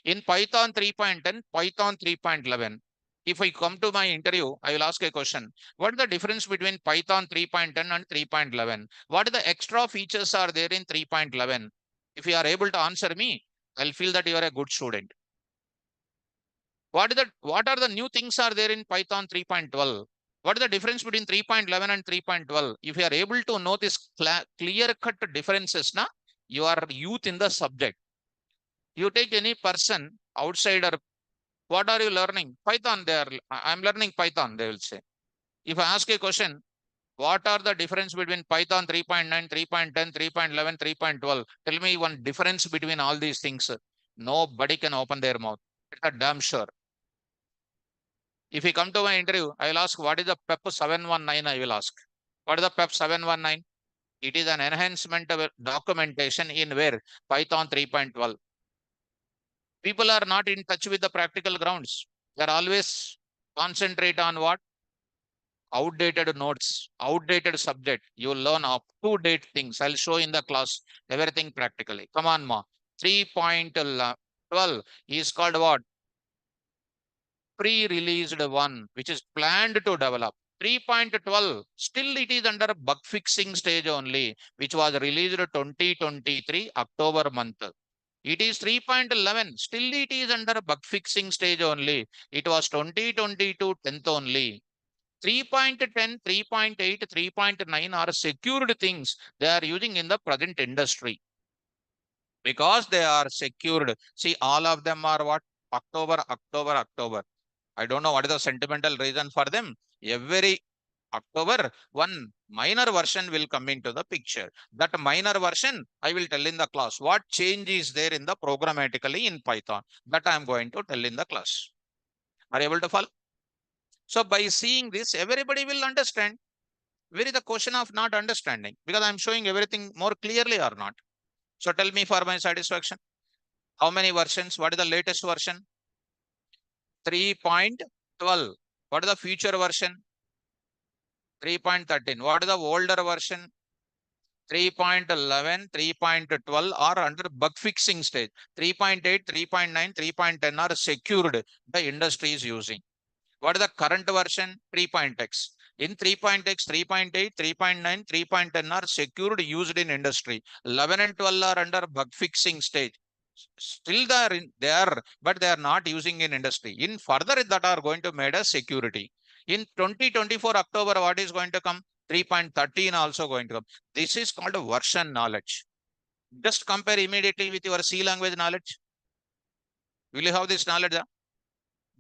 In Python 3.10, Python 3.11. If I come to my interview, I will ask a question. What is the difference between Python 3.10 and 3.11? What are the extra features are there in 3.11? If you are able to answer me, I'll feel that you are a good student. What are the new things are there in Python 3.12? What is the difference between 3.11 and 3.12? If you are able to know this clear-cut differences, na, you are youth in the subject. You take any person outsider, what are you learning? Python, I'm learning Python, they will say. If I ask a question, what are the difference between Python 3.9, 3.10, 3.11, 3.12? Tell me one difference between all these things. Nobody can open their mouth. It's a damn sure. If you come to my interview, I will ask, what is the PEP 719? I will ask. What is the PEP 719? It is an enhancement of documentation in where? Python 3.12. People are not in touch with the practical grounds. They are always concentrate on what? Outdated notes, outdated subject. You will learn up to date things. I'll show in the class everything practically. Come on, ma. 3.12 is called what? Pre-released one, which is planned to develop. 3.12, still it is under bug fixing stage only, which was released 2023 October month. It is 3.11, still it is under bug fixing stage only. It was 2022 10th only. 3.10, 3.8, 3.9 are secured things they are using in the present industry because they are secured. See, all of them are what? October, October, October. I don't know what is the sentimental reason for them. Every October, one minor version will come into the picture. That minor version, I will tell in the class. What change is there in the programmatically in Python? That I am going to tell in the class. Are you able to follow? So by seeing this, everybody will understand. Where is the question of not understanding? Because I'm showing everything more clearly or not. So tell me for my satisfaction. How many versions? What is the latest version? 3.12. What is the future version? 3.13. What is the older version? 3.11, 3.12 are under bug fixing stage. 3.8, 3.9, 3.10 are secured. The industry is using. What is the current version? 3.x. In 3.x, 3.8, 3.9, 3.10 are secured, used in industry. 11 and 12 are under bug fixing stage. Still they are, but they are not using in industry. In further that are going to made a security. In 2024 October, what is going to come? 3.13 also going to come. This is called a version knowledge. Just compare immediately with your C language knowledge. Will you have this knowledge?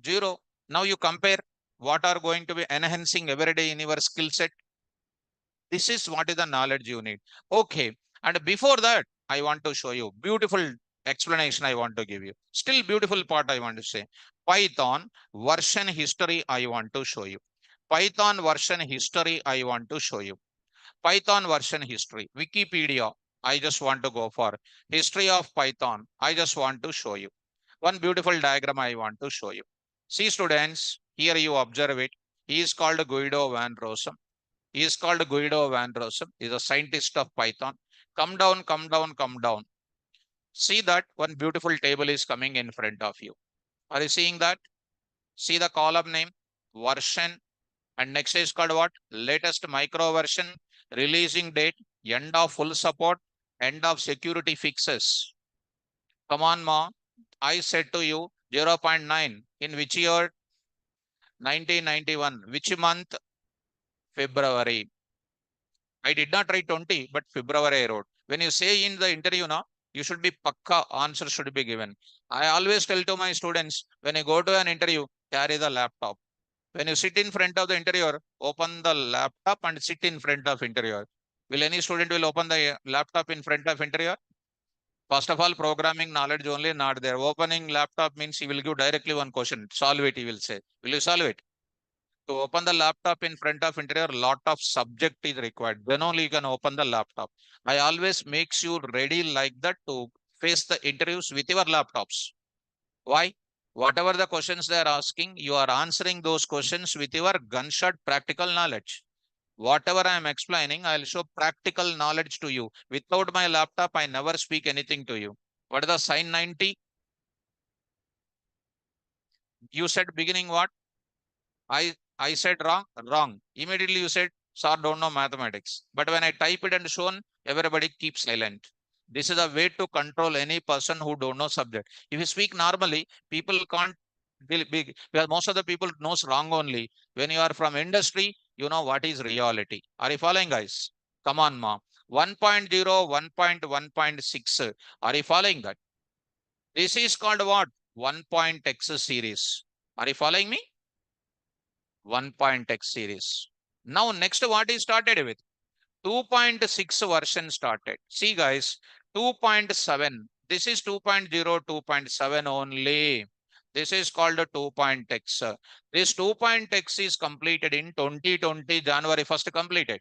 Zero. Now you compare what are going to be enhancing every day in your skill set. This is what is the knowledge you need. Okay. And before that, I want to show you beautiful explanation I want to give you. Still beautiful part I want to say. Python version history I want to show you. Python version history I want to show you. Python version history. Wikipedia. I just want to go for history of Python. I just want to show you. One beautiful diagram I want to show you. See students, here you observe it. He is called Guido van Rossum. He is called Guido van Rossum. He is a scientist of Python. Come down, come down, come down. See that one beautiful table is coming in front of you. Are you seeing that? See the column name, version, and next is called what? Latest micro version, releasing date, end of full support, end of security fixes. Come on, ma. I said to you 0.9 in which year? 1991. Which month? February. I did not write 20, but February I wrote. When you say in the interview now, you should be pakka answer should be given. I always tell to my students, when you go to an interview, carry the laptop. When you sit in front of the interviewer, open the laptop and sit in front of interviewer. Will any student will open the laptop in front of interviewer? First of all, programming knowledge only not there. Opening laptop means he will give directly one question. Solve it, he will say. Will you solve it? To open the laptop in front of interviewer, lot of subject is required. Then only you can open the laptop. I always makes you ready like that to face the interviews with your laptops. Why? Whatever the questions they are asking, you are answering those questions with your gunshot practical knowledge. Whatever I am explaining, I'll show practical knowledge to you. Without my laptop, I never speak anything to you. What is the sine 90? You said beginning what? I said wrong, wrong. Immediately you said, sir, don't know mathematics. But when I type it and shown, everybody keeps silent. This is a way to control any person who don't know subject. If you speak normally, people can't be, because most of the people knows wrong only. When you are from industry, you know what is reality. Are you following, guys? Come on, ma. 1.0, 1.1.6. Are you following that? This is called what? 1.x series. Are you following me? 1.x series. Now, next, what is started with? 2.6 version started. See, guys, 2.7. This is 2.0, 2.7 only. This is called a 2.x. This 2.x is completed in 2020, January 1st completed.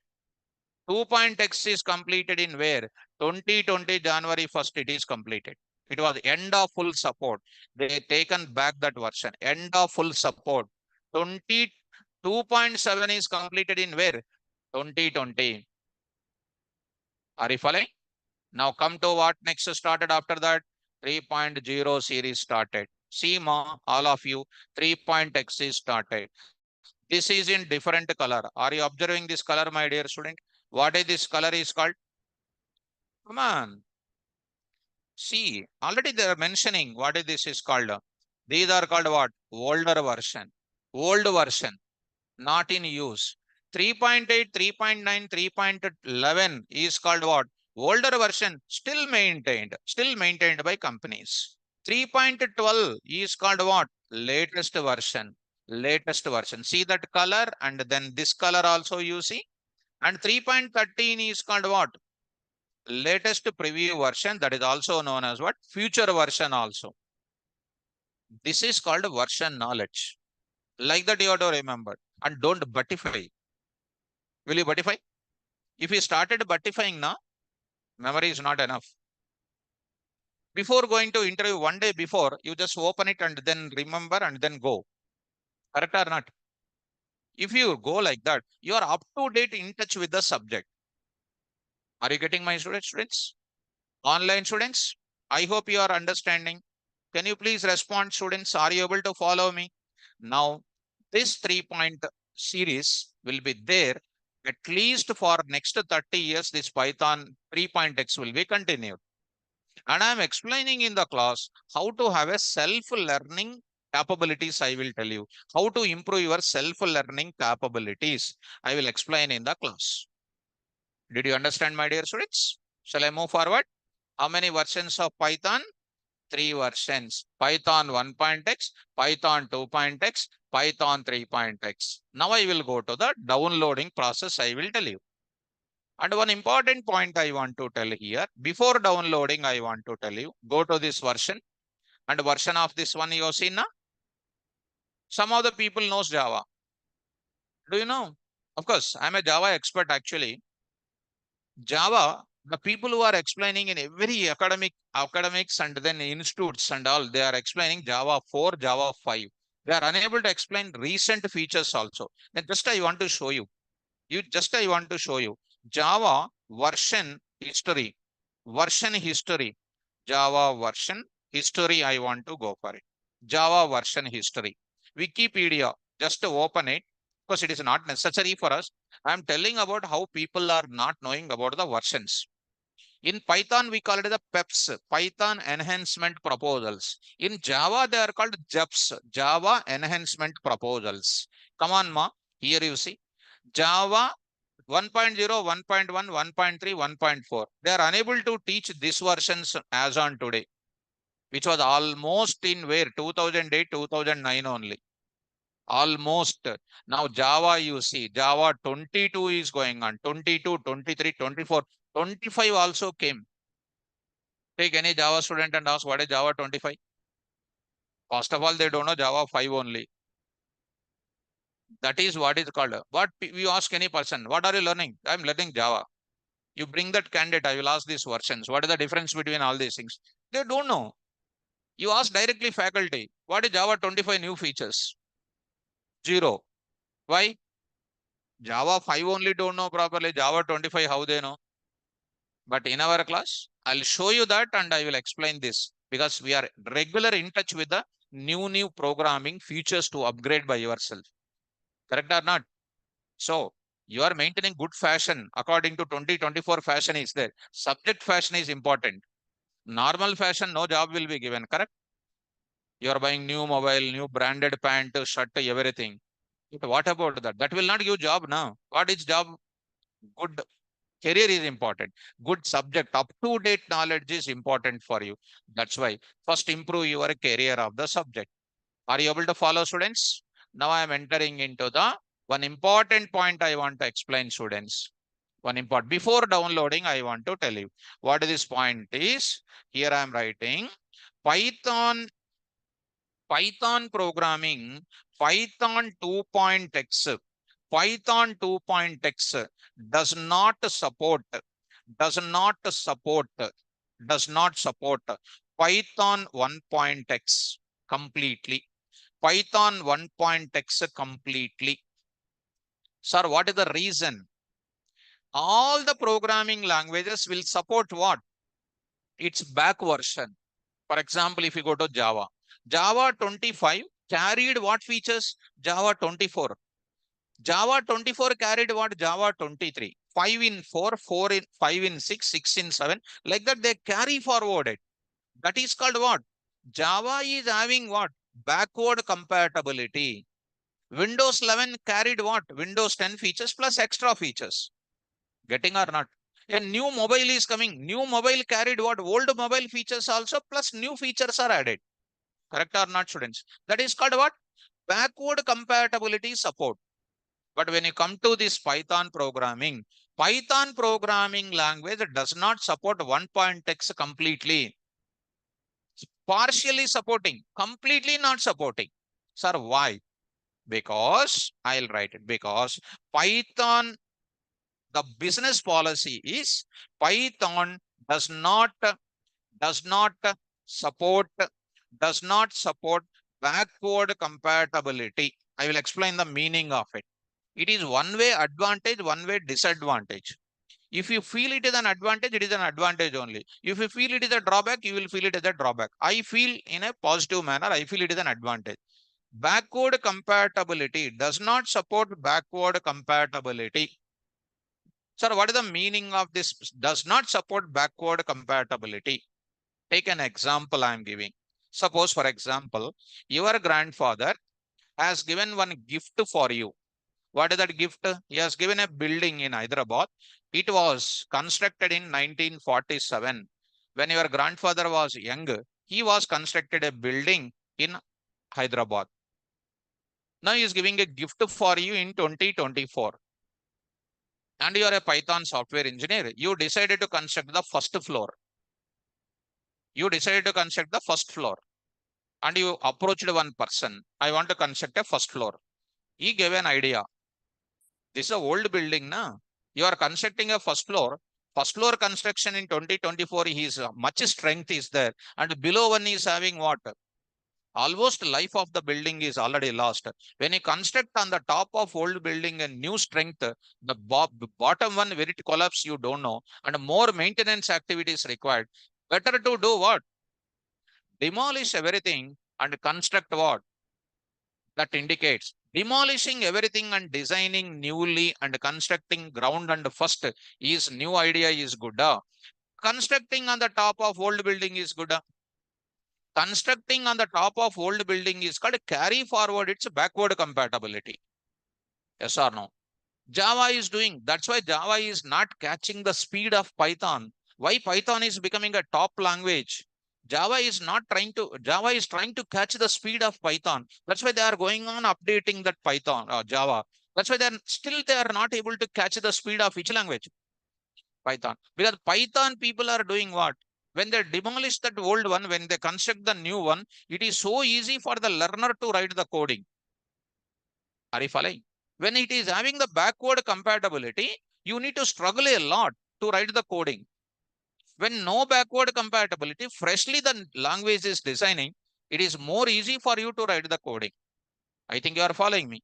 2.x is completed in where? 2020, January 1st, it is completed. It was end of full support. They taken back that version. End of full support. 2.7 is completed in where? 2020. Are you following? Now come to what next started after that? 3.0 series started. See, ma, all of you, 3.x is started. This is in different color. Are you observing this color, my dear student? What is this color is called? Come on. See, already they are mentioning what is this is called. These are called what? Older version. Old version, not in use. 3.8, 3.9, 3.11 is called what? Older version, still maintained by companies. 3.12 is called what? Latest version. Latest version. See that color, and then this color also you see. And 3.13 is called what? Latest preview version, that is also known as what? Future version also. This is called version knowledge. Like that you have to remember. And don't buttify. Will you buttify? If you started buttifying now, memory is not enough. Before going to interview, one day before, you just open it and then remember and then go. Correct or not? If you go like that, you are up to date, in touch with the subject. Are you getting my students? Online students, I hope you are understanding. Can you please respond, students? Are you able to follow me? Now, this 3-point series will be there at least for next 30 years. This Python 3.x will be continued. And I am explaining in the class how to have a self-learning capabilities. I will tell you how to improve your self-learning capabilities. I will explain in the class. Did you understand, my dear students? Shall I move forward? How many versions of Python? 3 versions. Python 1.x, Python 2.x, Python 3.x. Now I will go to the downloading process. I will tell you. And one important point I want to tell here, before downloading, I want to tell you, go to this version, and version of this one you have seen now. Some of the people knows Java. Do you know? Of course, I'm a Java expert actually. Java, the people who are explaining in every academics and then institutes and all, they are explaining Java 4, Java 5. They are unable to explain recent features also. Then just I want to show you. I want to show you Java version history. Version history. Java version history. I want to go for it. Java version history. Wikipedia. Just open it because it is not necessary for us. I am telling about how people are not knowing about the versions. In Python, we call it the PEPs, Python Enhancement Proposals. In Java, they are called JEPs, Java Enhancement Proposals. Come on, ma. Here you see. Java 1.0, 1.1, 1.3, 1.4. They are unable to teach these versions as on today, which was almost in where? 2008, 2009 only. Almost. Now Java, you see, Java 22 is going on, 22, 23, 24, 25 also came. Take any Java student and ask what is Java 25. First of all, they don't know Java 5 only. That is what is called. What you ask any person, what are you learning? I'm learning Java. You bring that candidate, I will ask these versions. What is the difference between all these things? They don't know. You ask directly faculty, what is Java 25 new features? Zero. Why? Java 5 only don't know properly. Java 25, how they know? But in our class, I'll show you that and I will explain this because we are regular in touch with the new programming features to upgrade by yourself. Correct or not? So you are maintaining good fashion according to 2024 fashion is there. Subject fashion is important. Normal fashion, no job will be given. Correct? You are buying new mobile, new branded pant, shirt, everything. But what about that? That will not give job now. What is job? Good career is important. Good subject, up to date knowledge is important for you. That's why first improve your career of the subject. Are you able to follow, students? Now I am entering into the one important point I want to explain, students. One important before downloading, I want to tell you what this point is. Here I am writing Python Python programming, Python 2.x, Python 2.x does not support, does not support, does not support Python 1.x completely. Python 1.x completely. Sir, what is the reason? All the programming languages will support what? Its back version. For example, if you go to Java, Java 25 carried what features? Java 24. Java 24 carried what? Java 23. 5 in 4, 4 in 5 in 6, 6 in 7. Like that, they carry forwarded. That is called what? Java is having what? Backward compatibility. Windows 11 carried what? Windows 10 features plus extra features. Getting or not? A new mobile is coming. New mobile carried what? Old mobile features also plus new features are added. Correct or not, students? That is called what? Backward compatibility support. But when you come to this Python programming language does not support 1.x completely. Partially supporting, completely not supporting. Sir, why? Because I'll write it. Because Python, the business policy is Python does not support does not support backward compatibility. I will explain the meaning of it. It is one way advantage, one way disadvantage. If you feel it is an advantage, it is an advantage only. If you feel it is a drawback, you will feel it as a drawback. I feel in a positive manner, I feel it is an advantage. Backward compatibility does not support backward compatibility. Sir, what is the meaning of this? Does not support backward compatibility. Take an example I am giving. Suppose, for example, your grandfather has given one gift for you. What is that gift? He has given a building in Hyderabad. It was constructed in 1947. When your grandfather was young, he was constructed a building in Hyderabad. Now he is giving a gift for you in 2024. And you are a Python software engineer. You decided to construct the first floor. You decided to construct the first floor. And you approached one person. I want to construct a first floor. He gave an idea. This is an old building, na? You are constructing a first floor. First floor construction in 2024 is much strength is there. And below one is having what? Almost life of the building is already lost. When you construct on the top of old building a new strength, the bottom one where it collapse, you don't know. And more maintenance activities required. Better to do what? Demolish everything and construct what? That indicates demolishing everything and designing newly and constructing ground and first is new idea is good. Constructing on the top of old building is good. Constructing on the top of old building is called carry forward. It's backward compatibility. Yes or no? Java is doing. That's why Java is not catching the speed of Python. Why Python is becoming a top language? Java is trying to catch the speed of Python. That's why they are going on updating that Python or Java. That's why they are not able to catch the speed of which language? Python. Because Python people are doing what? When they demolish that old one, when they construct the new one, it is so easy for the learner to write the coding. Are you following? When it is having the backward compatibility, you need to struggle a lot to write the coding. When no backward compatibility, freshly the language is designing, it is more easy for you to write the coding. I think you are following me.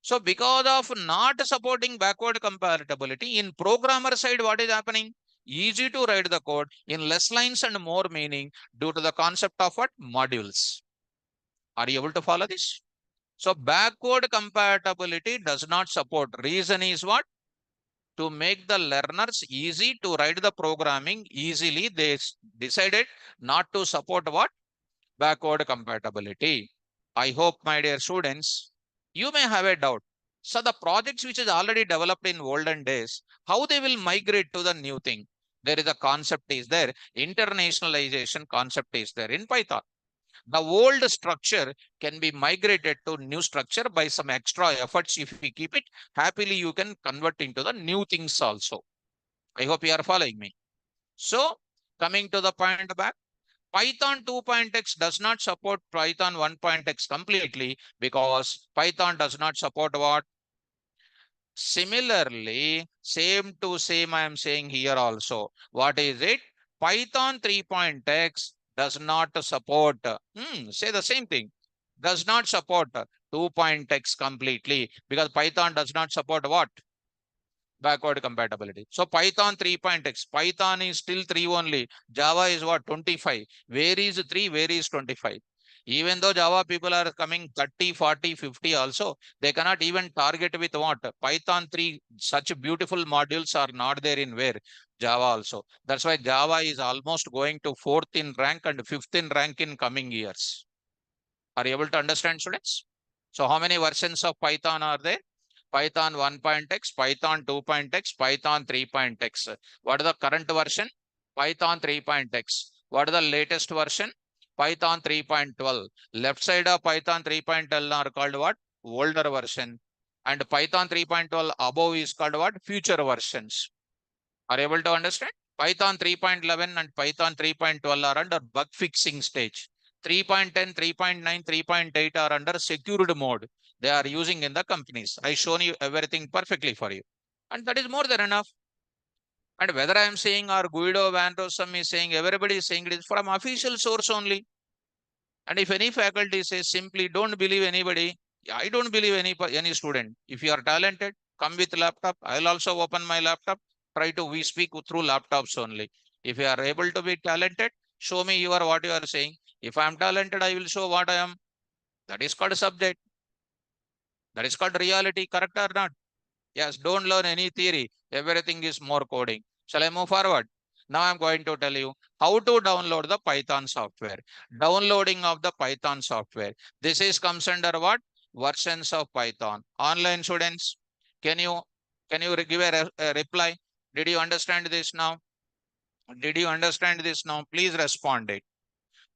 So because of not supporting backward compatibility, in programmer side, what is happening? Easy to write the code in less lines and more meaning due to the concept of what? Modules. Are you able to follow this? So backward compatibility does not support. Reason is what? To make the learners easy to write the programming easily, they decided not to support what? Backward compatibility. I hope, my dear students, you may have a doubt. So the projects which is already developed in olden days, how they will migrate to the new thing? There is a concept is there, internationalization concept is there in Python. The old structure can be migrated to new structure by some extra efforts. If we keep it happily, you can convert into the new things also. I hope you are following me. So coming to the point back, Python 2.x does not support Python 1.x completely because Python does not support what? Similarly, same to same I am saying here also. What is it? Python 3.x does not support, say the same thing, does not support 2.x completely because Python does not support what? Backward compatibility. So Python 3.x, Python is still 3 only. Java is what? 25. Where is 3? Where is 25? Even though Java people are coming 30, 40, 50 also, they cannot even target with what? Python 3, such beautiful modules are not there in where? Java also. That's why Java is almost going to 4th in rank and 5th in rank in coming years. Are you able to understand, students? So how many versions of Python are there? Python 1.x, Python 2.x, Python 3.x. What is the current version? Python 3.x. What is the latest version? Python 3.12. Left side of Python 3.12 are called what? Older version. And Python 3.12 above is called what? Future versions. Are you able to understand? Python 3.11 and Python 3.12 are under bug fixing stage. 3.10, 3.9, 3.8 are under secured mode. They are using in the companies. I shown you everything perfectly for you. And that is more than enough. And whether I am saying or Guido Van Rossum is saying, everybody is saying it is from official source only. And if any faculty says simply don't believe anybody, I don't believe any student. If you are talented, come with laptop. I'll also open my laptop. Try to we speak through laptops only. If you are able to be talented, show me you are what you are saying. If I am talented, I will show what I am. That is called subject. That is called reality, correct or not? Yes, don't learn any theory. Everything is more coding. Shall I move forward? Now I'm going to tell you how to download the Python software. Downloading of the Python software. This is comes under what? Versions of Python. Online students, can you give a reply? Did you understand this now? Did you understand this now? Please respond it.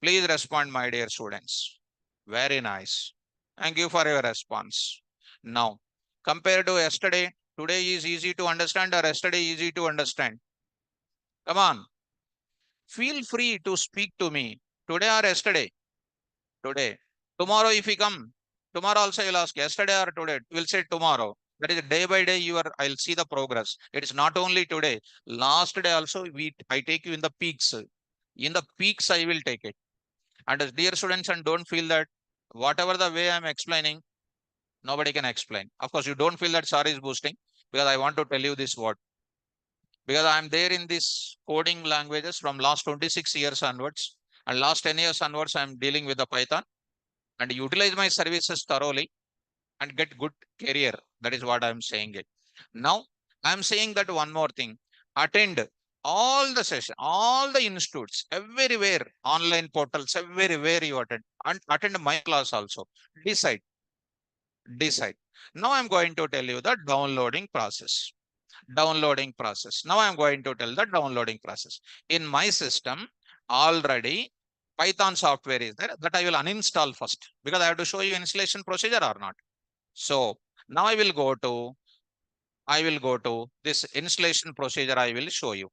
Please respond, my dear students. Very nice. Thank you for your response. Now, compared to yesterday, today is easy to understand or yesterday easy to understand? Come on. Feel free to speak to me. Today or yesterday? Today. Tomorrow if we come, tomorrow also you'll ask yesterday or today. We'll say tomorrow. That is day by day I'll see the progress. It is not only today. Last day also I take you in the peaks. In the peaks I will take it. And as dear students, and don't feel that whatever the way I'm explaining, nobody can explain. Of course, you don't feel that SAR is boosting because I want to tell you this word. Because I'm there in this coding languages from last 26 years onwards. And last 10 years onwards, I'm dealing with the Python and utilize my services thoroughly and get good career. That is what I'm saying it. Now, I'm saying that one more thing. Attend all the session, all the institutes, everywhere, online portals, everywhere you attend. And attend my class also. Decide. Decide. Now I'm going to tell you the downloading process. Downloading process. Now I'm going to tell the downloading process. In my system, already Python software is there that I will uninstall first because I have to show you installation procedure or not. So now I will go to this installation procedure I will show you.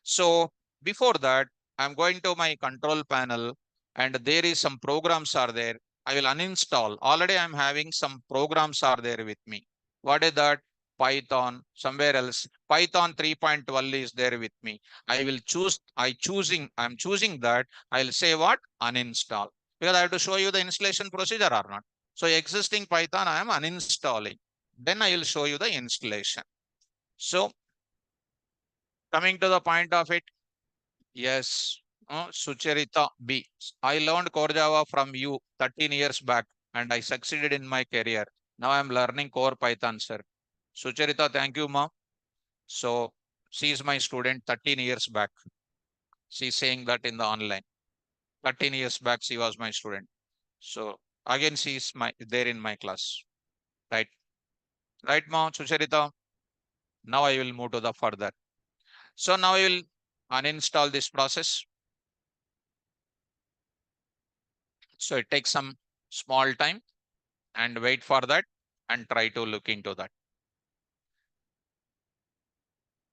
So before that, I'm going to my control panel and there is some programs are there. I will uninstall. Already I'm having some programs are there with me. What is that? Python, somewhere else. Python 3.12 is there with me. I'm choosing that. I'll say what? Uninstall. Because I have to show you the installation procedure or not. So existing Python, I am uninstalling. Then I will show you the installation. So coming to the point of it, yes, Sucharita B. I learned Core Java from you 13 years back and I succeeded in my career. Now I'm learning Core Python, sir. Sucharita, thank you, ma. So she is my student 13 years back. She's saying that in the online. 13 years back, she was my student. So again, she is there in my class. Right. Right, ma, Sucharita. Now I will move to the further. So now I will uninstall this process. So it takes some small time and wait for that and try to look into that.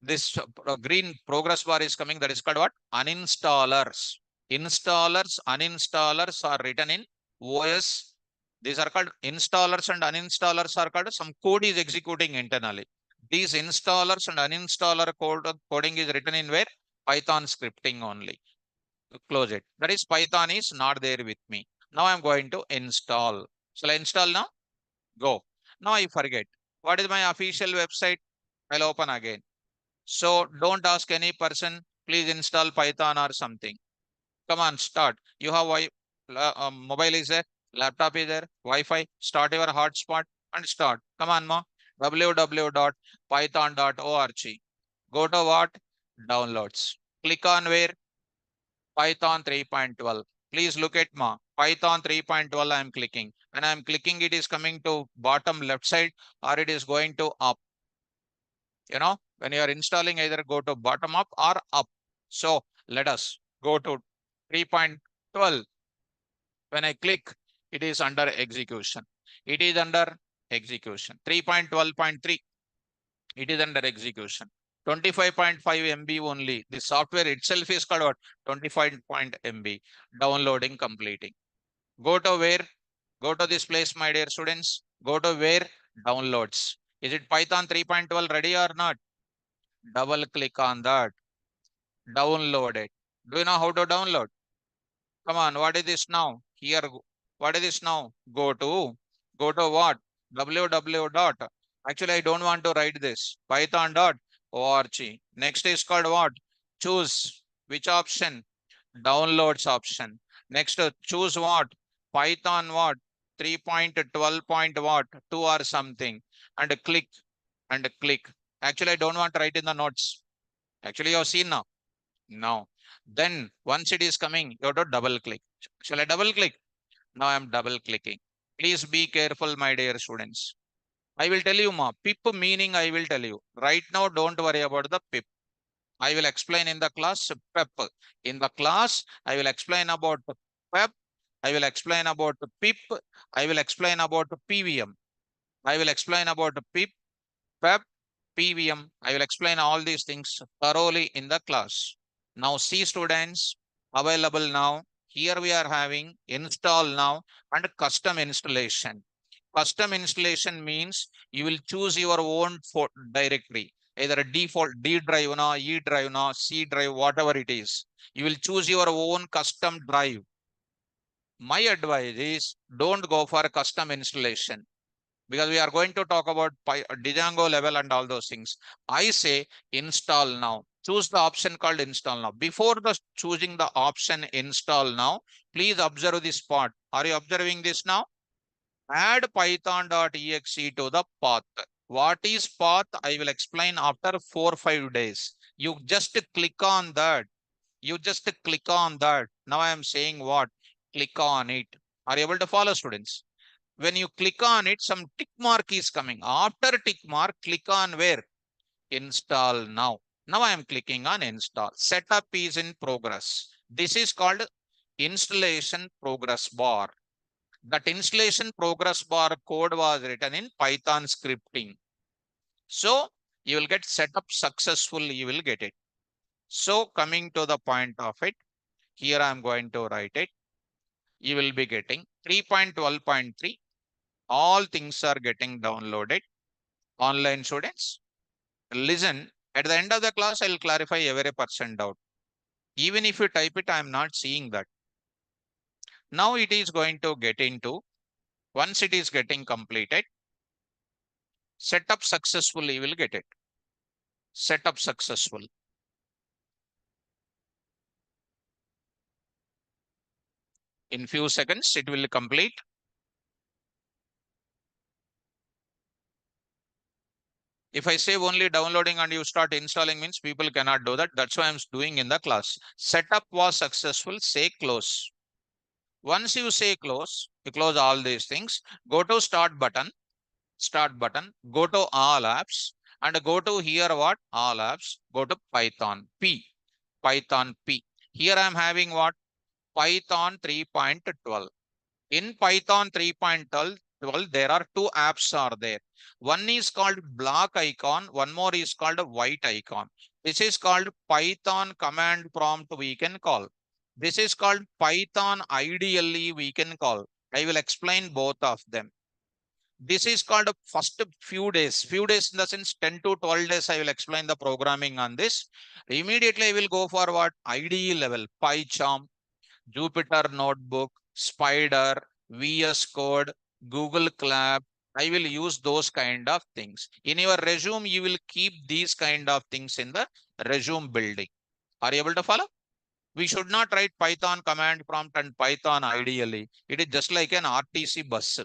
This green progress bar is coming. That is called what? Uninstallers. Installers, uninstallers are written in OS. These are called installers and uninstallers are called some code is executing internally. These installers and uninstaller coding is written in where? Python scripting only. Close it. That is Python is not there with me. Now I'm going to install. Shall I install now? Go. Now I forget. What is my official website? I'll open again. So don't ask any person, please install Python or something. Come on, start. You have mobile is there, laptop is there, Wi-Fi. Start your hotspot and start. Come on, ma. www.python.org. Go to what? Downloads. Click on where? Python 3.12. Please look at ma. Python 3.12 I am clicking. When I am clicking, it is coming to bottom left side or it is going to up. When you are installing, either go to bottom up or up. So let us go to 3.12. When I click, it is under execution. It is under execution. 3.12.3. It is under execution. 25.5 MB only. The software itself is called what? 25 MB. Downloading, completing. Go to where? Go to this place, my dear students. Go to where? Downloads. Is it Python 3.12 ready or not? Double click on that. Download it. Do you know how to download? Come on, what is this now? Here, what is this now? Go to what? www dot. Actually, I don't want to write this. Python.org. Next is called what? Choose. Which option? Downloads option. Next, choose what? Python what? 3.12 point what? 2 or something. And click and click. Actually, I don't want to write in the notes. Actually, you have seen now. Now, then once it is coming, you have to double click. Shall I double click? Now I am double clicking. Please be careful, my dear students. I will tell you, ma, pip meaning I will tell you. Right now, don't worry about the pip. I will explain in the class pep. In the class, I will explain about pep. I will explain about pip. I will explain about PVM. I will explain about pip, pep, PVM. I will explain all these things thoroughly in the class. Now see students, available now. Here we are having install now and custom installation. Custom installation means you will choose your own directory, either a default D drive, no, E drive, no, C drive, whatever it is. You will choose your own custom drive. My advice is don't go for a custom installation because we are going to talk about Django level and all those things. I say install now. Choose the option called install now. Before the choosing the option install now, please observe this part. Are you observing this now? Add python.exe to the path. What is path? I will explain after 4 or 5 days. You just click on that. You just click on that. Now I am saying what? Click on it. Are you able to follow, students? When you click on it, some tick mark is coming. After tick mark, click on where? Install now. Now I am clicking on install. Setup is in progress. This is called installation progress bar. That installation progress bar code was written in Python scripting. So you will get setup successfully, you will get it. So coming to the point of it, here I am going to write it. You will be getting 3.12.3. All things are getting downloaded. Online students, listen, at the end of the class, I'll clarify every percent doubt. Even if you type it, I'm not seeing that. Now it is going to get into, once it is getting completed, Set up successful, you will get it. Set up successful. In few seconds, it will complete. If I say only downloading and you start installing means people cannot do that. That's why I'm doing in the class. Setup was successful, say close. Once you say close, you close all these things, go to start button, go to all apps and go to here what? All apps, go to Python P, Python P. Here I'm having what? Python 3.12. In Python 3.12, there are two apps are there. One is called black icon, one more is called a white icon. This is called Python command prompt we can call. This is called Python ideally we can call. I will explain both of them. This is called a first few days in the sense 10 to 12 days. I will explain the programming on this. Immediately I will go for what? IDE level, PyCharm, Jupyter Notebook, Spider, VS Code, Google Colab. I will use those kind of things. In your resume, you will keep these kind of things in the resume building. Are you able to follow? We should not write Python command prompt and Python ideally. It is just like an RTC bus,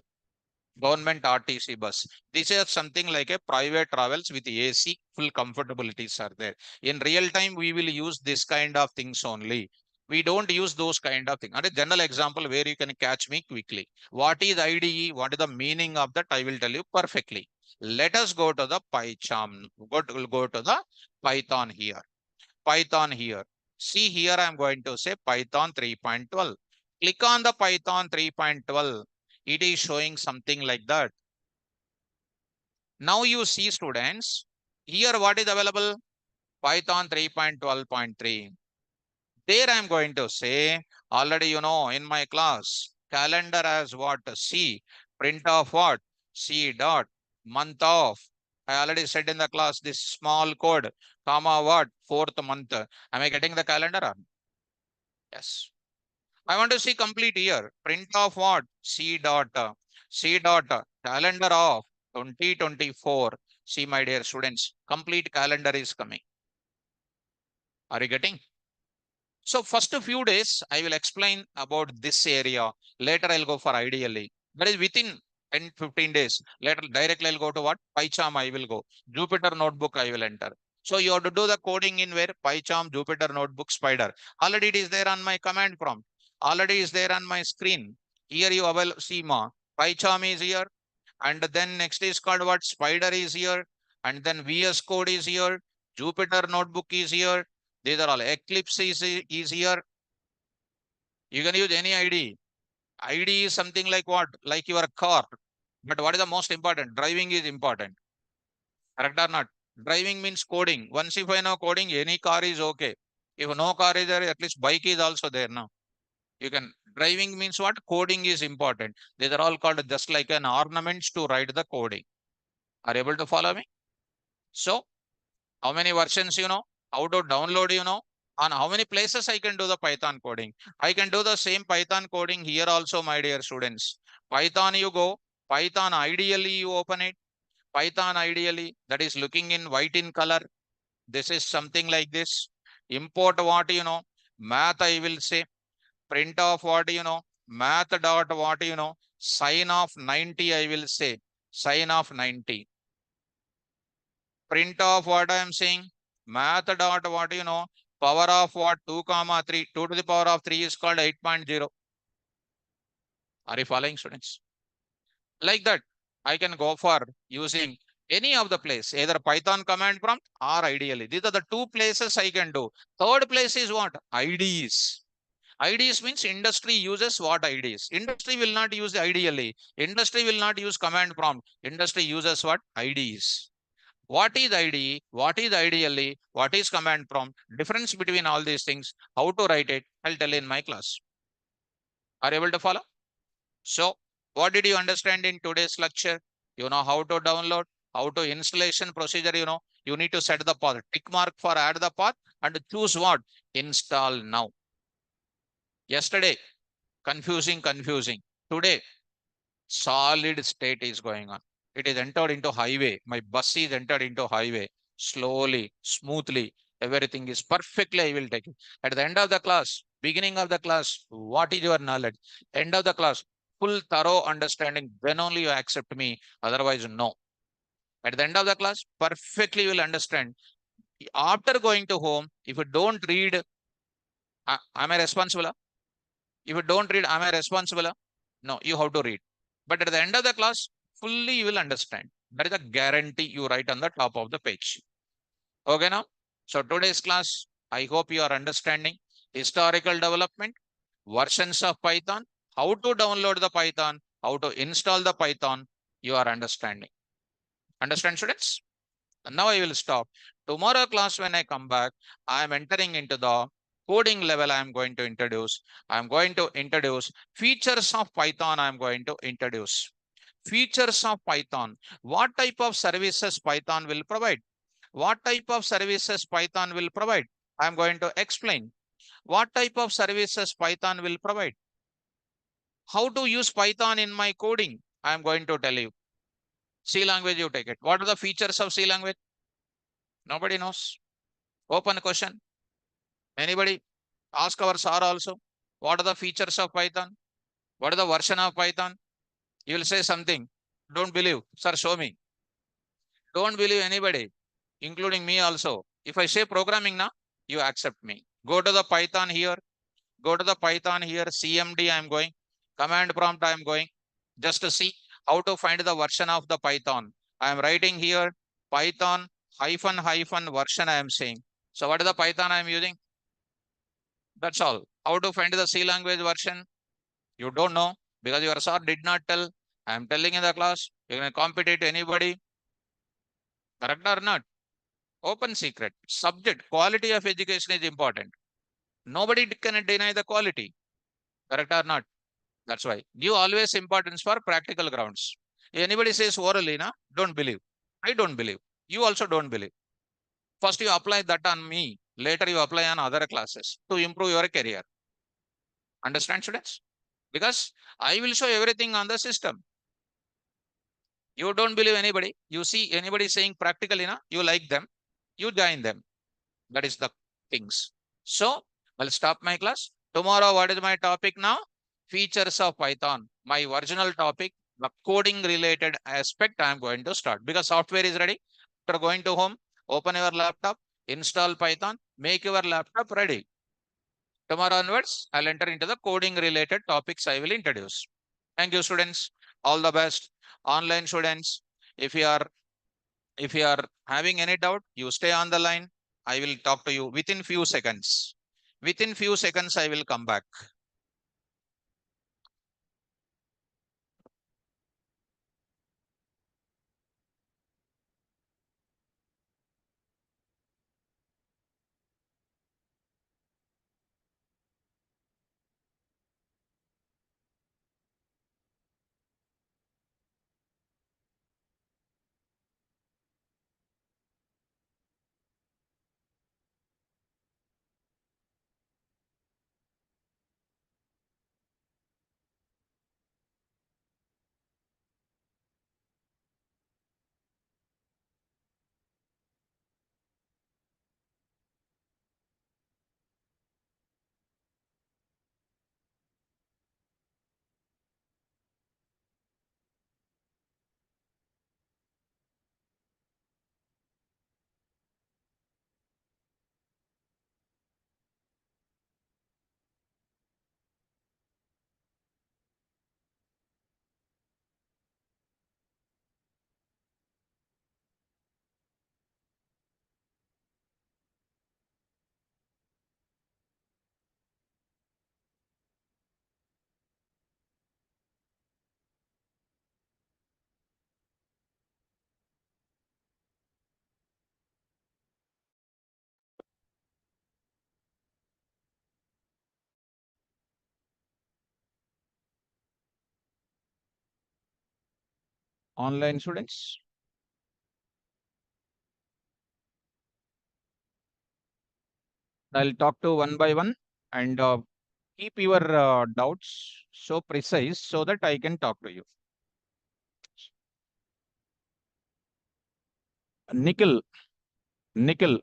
government RTC bus. This is something like a private travels with AC, full comfortabilities are there. In real time, we will use this kind of things only. We don't use those kind of things. And a general example where you can catch me quickly. What is IDE? What is the meaning of that? I will tell you perfectly. Let us go to the PyCharm. Go to the Python here. Python here. See here, I'm going to say Python 3.12. Click on the Python 3.12. It is showing something like that. Now you see students, here what is available? Python 3.12.3. There I'm going to say, already you know in my class, calendar as what? C, print of what? C dot, month of. I already said in the class this small code, comma what? Fourth month. Am I getting the calendar? Yes. I want to see complete year. Print of what? C dot, calendar of 2024. See, my dear students, complete calendar is coming. Are you getting? So first few days, I will explain about this area. Later, I'll go for ideally. That is within 10, 15 days. Later, directly I'll go to what? PyCharm I will go. Jupyter Notebook I will enter. So you have to do the coding in where? PyCharm, Jupyter Notebook, Spider. Already it is there on my command prompt. Already is there on my screen. Here you will see ma. PyCharm is here. And then next is called what? Spider is here. And then VS Code is here. Jupyter Notebook is here. These are all. Eclipse is here. You can use any ID. ID is something like what? Like your car. But what is the most important? Driving is important. Correct or not? Driving means coding. Once if I know coding, any car is okay. If no car is there, at least bike is also there now. You can. Driving means what? Coding is important. These are all called just like an ornaments to write the coding. Are you able to follow me? So, how many versions you know? How to download you know? On how many places I can do the Python coding? I can do the same Python coding here also, my dear students. Python you go, Python ideally you open it. Python ideally that is looking in white in color. This is something like this. Import what you know? Math I will say. Print of what you know? Math dot what you know? Sign of 90 I will say. Sign of 90. Print of what I am saying? Math dot what you know? Power of what? 2 comma 3. 2 to the power of 3 is called 8.0. Are you following, students? Like that, I can go for using any of the place, either Python command prompt or ideally. These are the two places I can do. Third place is what? IDs. IDs means industry uses what IDs. Industry will not use ideally. Industry will not use command prompt. Industry uses what? IDs. What is IDE? What is ideally? What is command prompt? Difference between all these things. How to write it? I'll tell in my class. Are you able to follow? So, what did you understand in today's lecture? You know how to download, how to installation procedure, you know. You need to set the path. Tick mark for add the path and choose what? Install now. Yesterday, confusing. Today, solid state is going on. It is entered into highway. My bus is entered into highway slowly, smoothly. Everything is perfectly. I will take it. At the end of the class, beginning of the class, what is your knowledge? End of the class, full thorough understanding. Then only you accept me. Otherwise, no. At the end of the class, perfectly you will understand. After going to home, if you don't read, am I responsible? If you don't read, am I responsible? No, you have to read. But at the end of the class, fully you will understand. That is a guarantee you write on the top of the page. Okay now? So today's class, I hope you are understanding historical development, versions of Python, how to download the Python, how to install the Python, you are understanding. Understand, students? And now I will stop. Tomorrow class, when I come back, I am entering into the coding level. I am going to introduce. I am going to introduce features of Python. I am going to introduce features of Python. What type of services Python will provide? What type of services Python will provide? I am going to explain. What type of services Python will provide? How to use Python in my coding? I am going to tell you. C language, you take it. What are the features of C language? Nobody knows. Open question. Anybody? Ask our sir also. What are the features of Python? What is the version of Python? You will say something. Don't believe. Sir, show me. Don't believe anybody, including me also. If I say programming now, you accept me. Go to the Python here. Go to the Python here. CMD I am going. Command prompt I am going. Just to see how to find the version of the Python. I am writing here Python hyphen version I am saying. So what is the Python I am using? That's all. How to find the C language version? You don't know because your sir did not tell. I am telling in the class. You can compete it to anybody. Correct or not? Open secret. Subject. Quality of education is important. Nobody can deny the quality. Correct or not? That's why. Give always importance for practical grounds. If anybody says orally, na, don't believe. I don't believe. You also don't believe. First you apply that on me. Later you apply on other classes to improve your career. Understand, students? Because I will show everything on the system. You don't believe anybody. You see anybody saying practically, na, you like them, you join them. That is the things. So I'll stop my class. Tomorrow, what is my topic now? Features of Python. My original topic, the coding related aspect I am going to start because software is ready. After going to home, open your laptop, install Python, make your laptop ready. Tomorrow onwards, I'll enter into the coding related topics I will introduce. Thank you, students. All the best. Online students, if you are having any doubt, you stay on the line. I will talk to you within few seconds. Within few seconds, I will come back. Online students, I'll talk to one by one and keep your doubts so precise so that I can talk to you. Nikhil. Nikhil.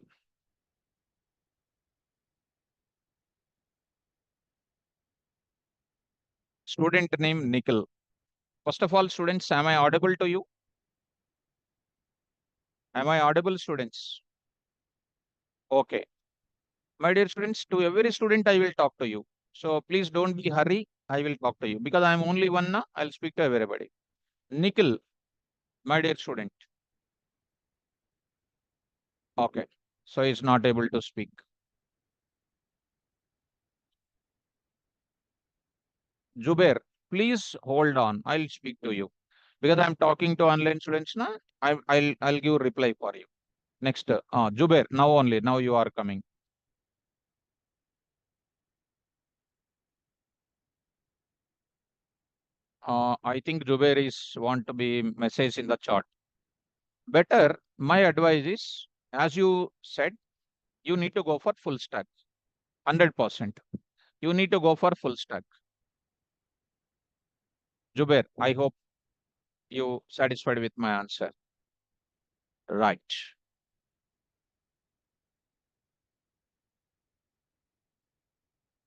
Student name Nikhil. First of all, students, am I audible to you? Am I audible, students? Okay. My dear students, to every student I will talk to you. So please don't be hurry. I will talk to you because I am only one now. I'll speak to everybody. Nikhil, my dear student. Okay. So he's not able to speak. Jubair, please hold on. I'll speak to you because I'm talking to online students now. I'll give reply for you. Next, Jubair, now only. Now you are coming. I think Jubair is want to be message in the chat. Better, my advice is, as you said, you need to go for full stack. 100%. You need to go for full stack. Jubair, I hope you satisfied with my answer. Right.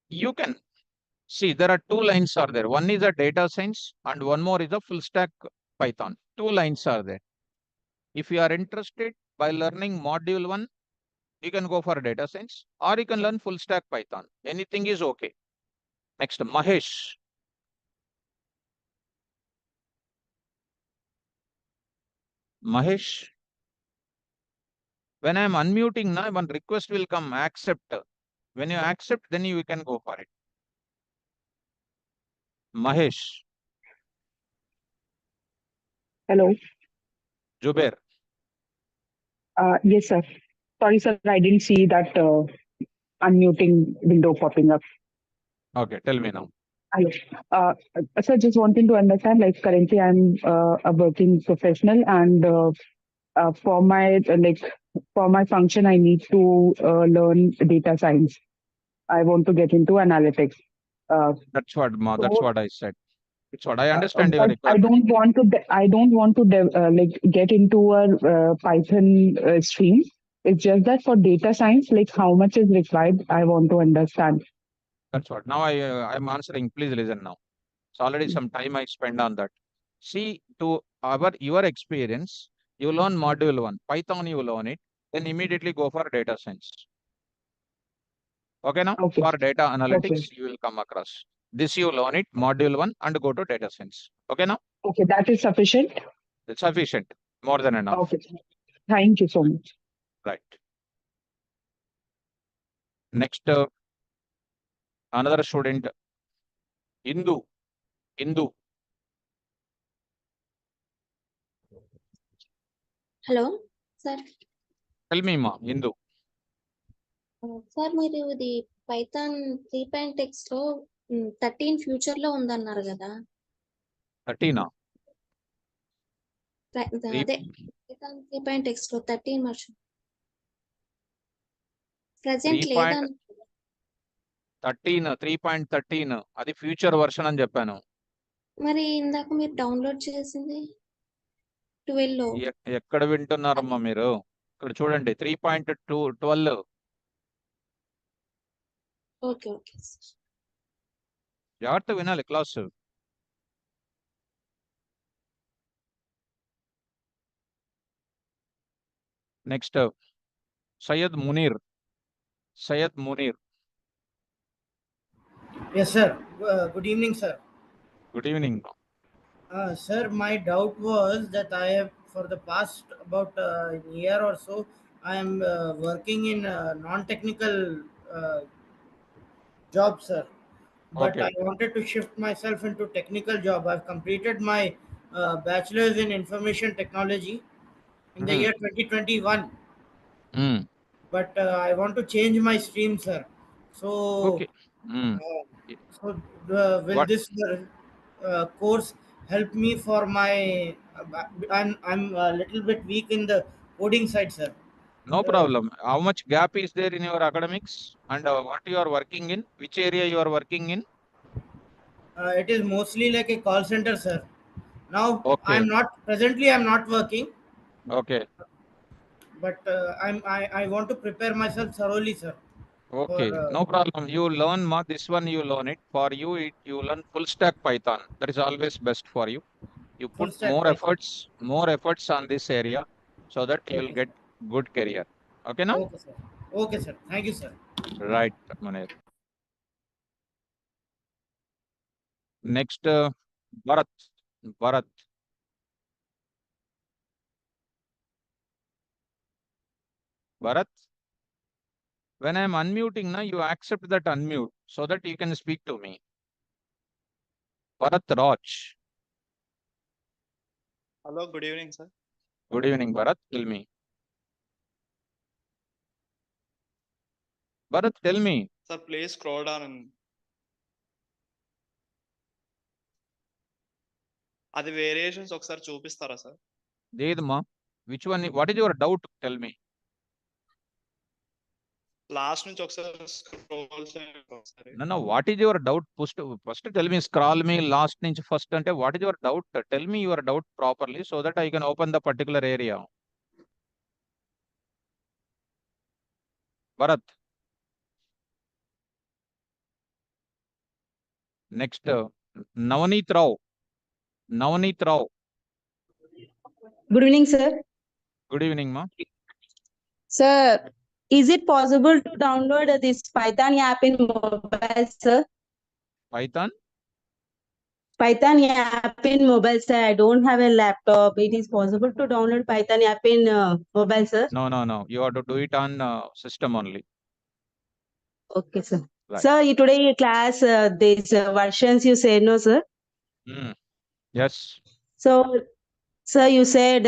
You can see there are two lines are there. One is a data science and one more is a full stack Python. Two lines are there. If you are interested by learning module 1, you can go for data science or you can learn full stack Python. Anything is okay. Next, Mahesh. Mahesh, when I am unmuting now, one request will come, accept. When you accept, then you can go for it. Mahesh. Hello. Jubair. Yes, sir. Sorry, sir. I didn't see that unmuting window popping up. Okay, tell me now. Hello. Sir, just wanting to understand, like currently I'm a working professional and for my for my function, I need to learn data science. I want to get into analytics. That's what that's So, what I said. It's what I understand your but I requirement. don't want to. I don't want to like get into a Python stream. It's just that for data science, like how much is required, I want to understand. That's what. Now I'm answering. Please listen now. It's already some time I spend on that. See, to your experience, you learn module 1, Python you learn it, then immediately go for data science. Okay, now Okay. for data Okay. analytics, you will come across. This you learn it, module 1, and go to data science. Okay, now Okay. That is sufficient. it's sufficient, more than enough. Okay. Thank you so much. Right. Next, another student, Indu. Indu, hello sir tell me, ma, Indu. Sir మీరు ఇది Python 3.x లో 13 future లో ఉందన్నారు కదా 13. అదే Python 3.x లో 13 version present 3. లేదని 3.13 అది ఫ్యూచర్ వర్షన్ అని చెప్పాను. మరి ఇందాక మీరు డౌన్లోడ్ చేసింది 12 లో ఎక్కడ వింటున్నారమ్మా మీరు? ఇక్కడ చూడండి 3.12. ఓకే ఓకే జాగ్రత్త వినాలి class. Next Syed Munir. Sayed Munir. Yes, sir. Good evening, sir. Good evening. Sir, my doubt was that I have, for the past about a year or so, I am working in non-technical job, sir. But Okay. I wanted to shift myself into technical job. I've completed my bachelor's in information technology in the year 2021. But I want to change my stream, sir. So, Okay. so will What? this course help me for my? I'm a little bit weak in the coding side, sir. No problem. How much gap is there in your academics and what you are working in? Which area you are working in? It is mostly like a call center, sir. Now Okay. I'm not presently. I'm not working. Okay. but I want to prepare myself thoroughly, sir. Okay, no problem. You learn this one, you learn it. For you, you learn full stack Python. That is always best for you. You full put stack Python. more efforts on this area so that you will Okay, get good career. Okay, now? okay, sir. Okay, sir. Thank you, sir. Right, Munir. Next, Bharat. Bharat. Bharat. When I am unmuting now, you accept that unmute so that you can speak to me. Bharat Raj. Hello, good evening, sir. Good evening, Bharat. Tell me. Bharat, tell me. Sir, please scroll down and అది variations ఒకసారి చూపిస్తారా sir? Dedma. Which one? What is your doubt? Tell me. Last నుంచి ఒకసారి scroll చేయండి ఒకసారి. No, what is your doubt? First tell me, scroll me last ninch first ante what is your doubt? Tell me your doubt properly so that I can open the particular area. Bharat. Next, Navneet Rao. Navneet Rao. Good evening, sir. Good evening, ma. Sir, is it possible to download this Python app in mobile, sir? Python? Python app in mobile, sir. I don't have a laptop. It is possible to download Python app in mobile, sir? No. You have to do it on system only. Okay, sir. Right. Sir, today class, these versions you said, no, sir? Yes. So, sir, you said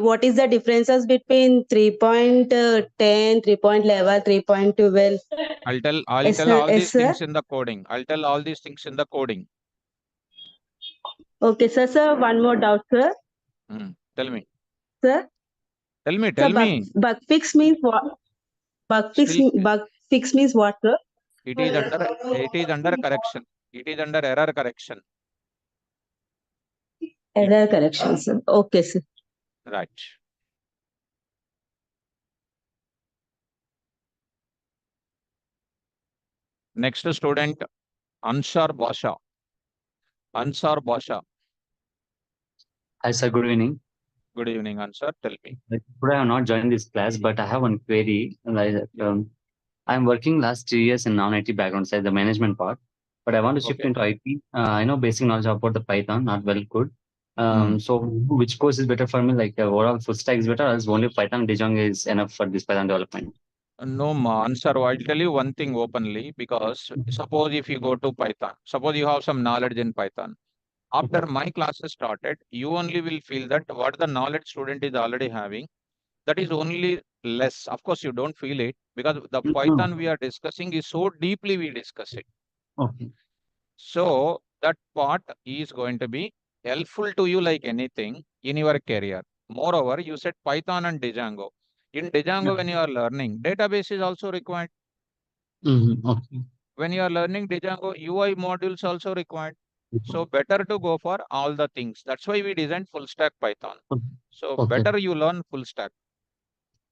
what is the differences between 3.10, 3.11, 3.12? I'll tell Yes, all sir. these things in the coding. I'll tell all these things in the coding. Okay, sir. Sir, one more doubt, sir. Tell me. Sir? Tell me. Bug fix means what? Bug fix means what, sir? It is under correction. It is under error correction. Error correction, sir. Okay, sir. Right. Next student, Ansar Basha. Ansar Basha. Hi, sir. Good evening. Good evening, Ansar. Tell me. Today I have not joined this class, but I have one query. I'm working last 3 years in non-IT background side, the management part, but I want to shift Okay. into IT. I know basic knowledge about the Python, not well good. So which course is better for me? Like overall full stack is better, or is only Python Django is enough for this Python development? No, ma. Ansar, I'll tell you one thing openly because suppose if you go to Python, suppose you have some knowledge in Python. After my classes started, you only will feel that what the knowledge student is already having, that is only less. Of course, you don't feel it because the Python we are discussing is so deeply we discuss it. Okay. So that part is going to be helpful to you like anything in your career. Moreover, you said Python and Django. In Django, when you are learning, database is also required. Okay. When you are learning Django, UI modules also required. So better to go for all the things. That's why we designed full stack Python. So better you learn full stack.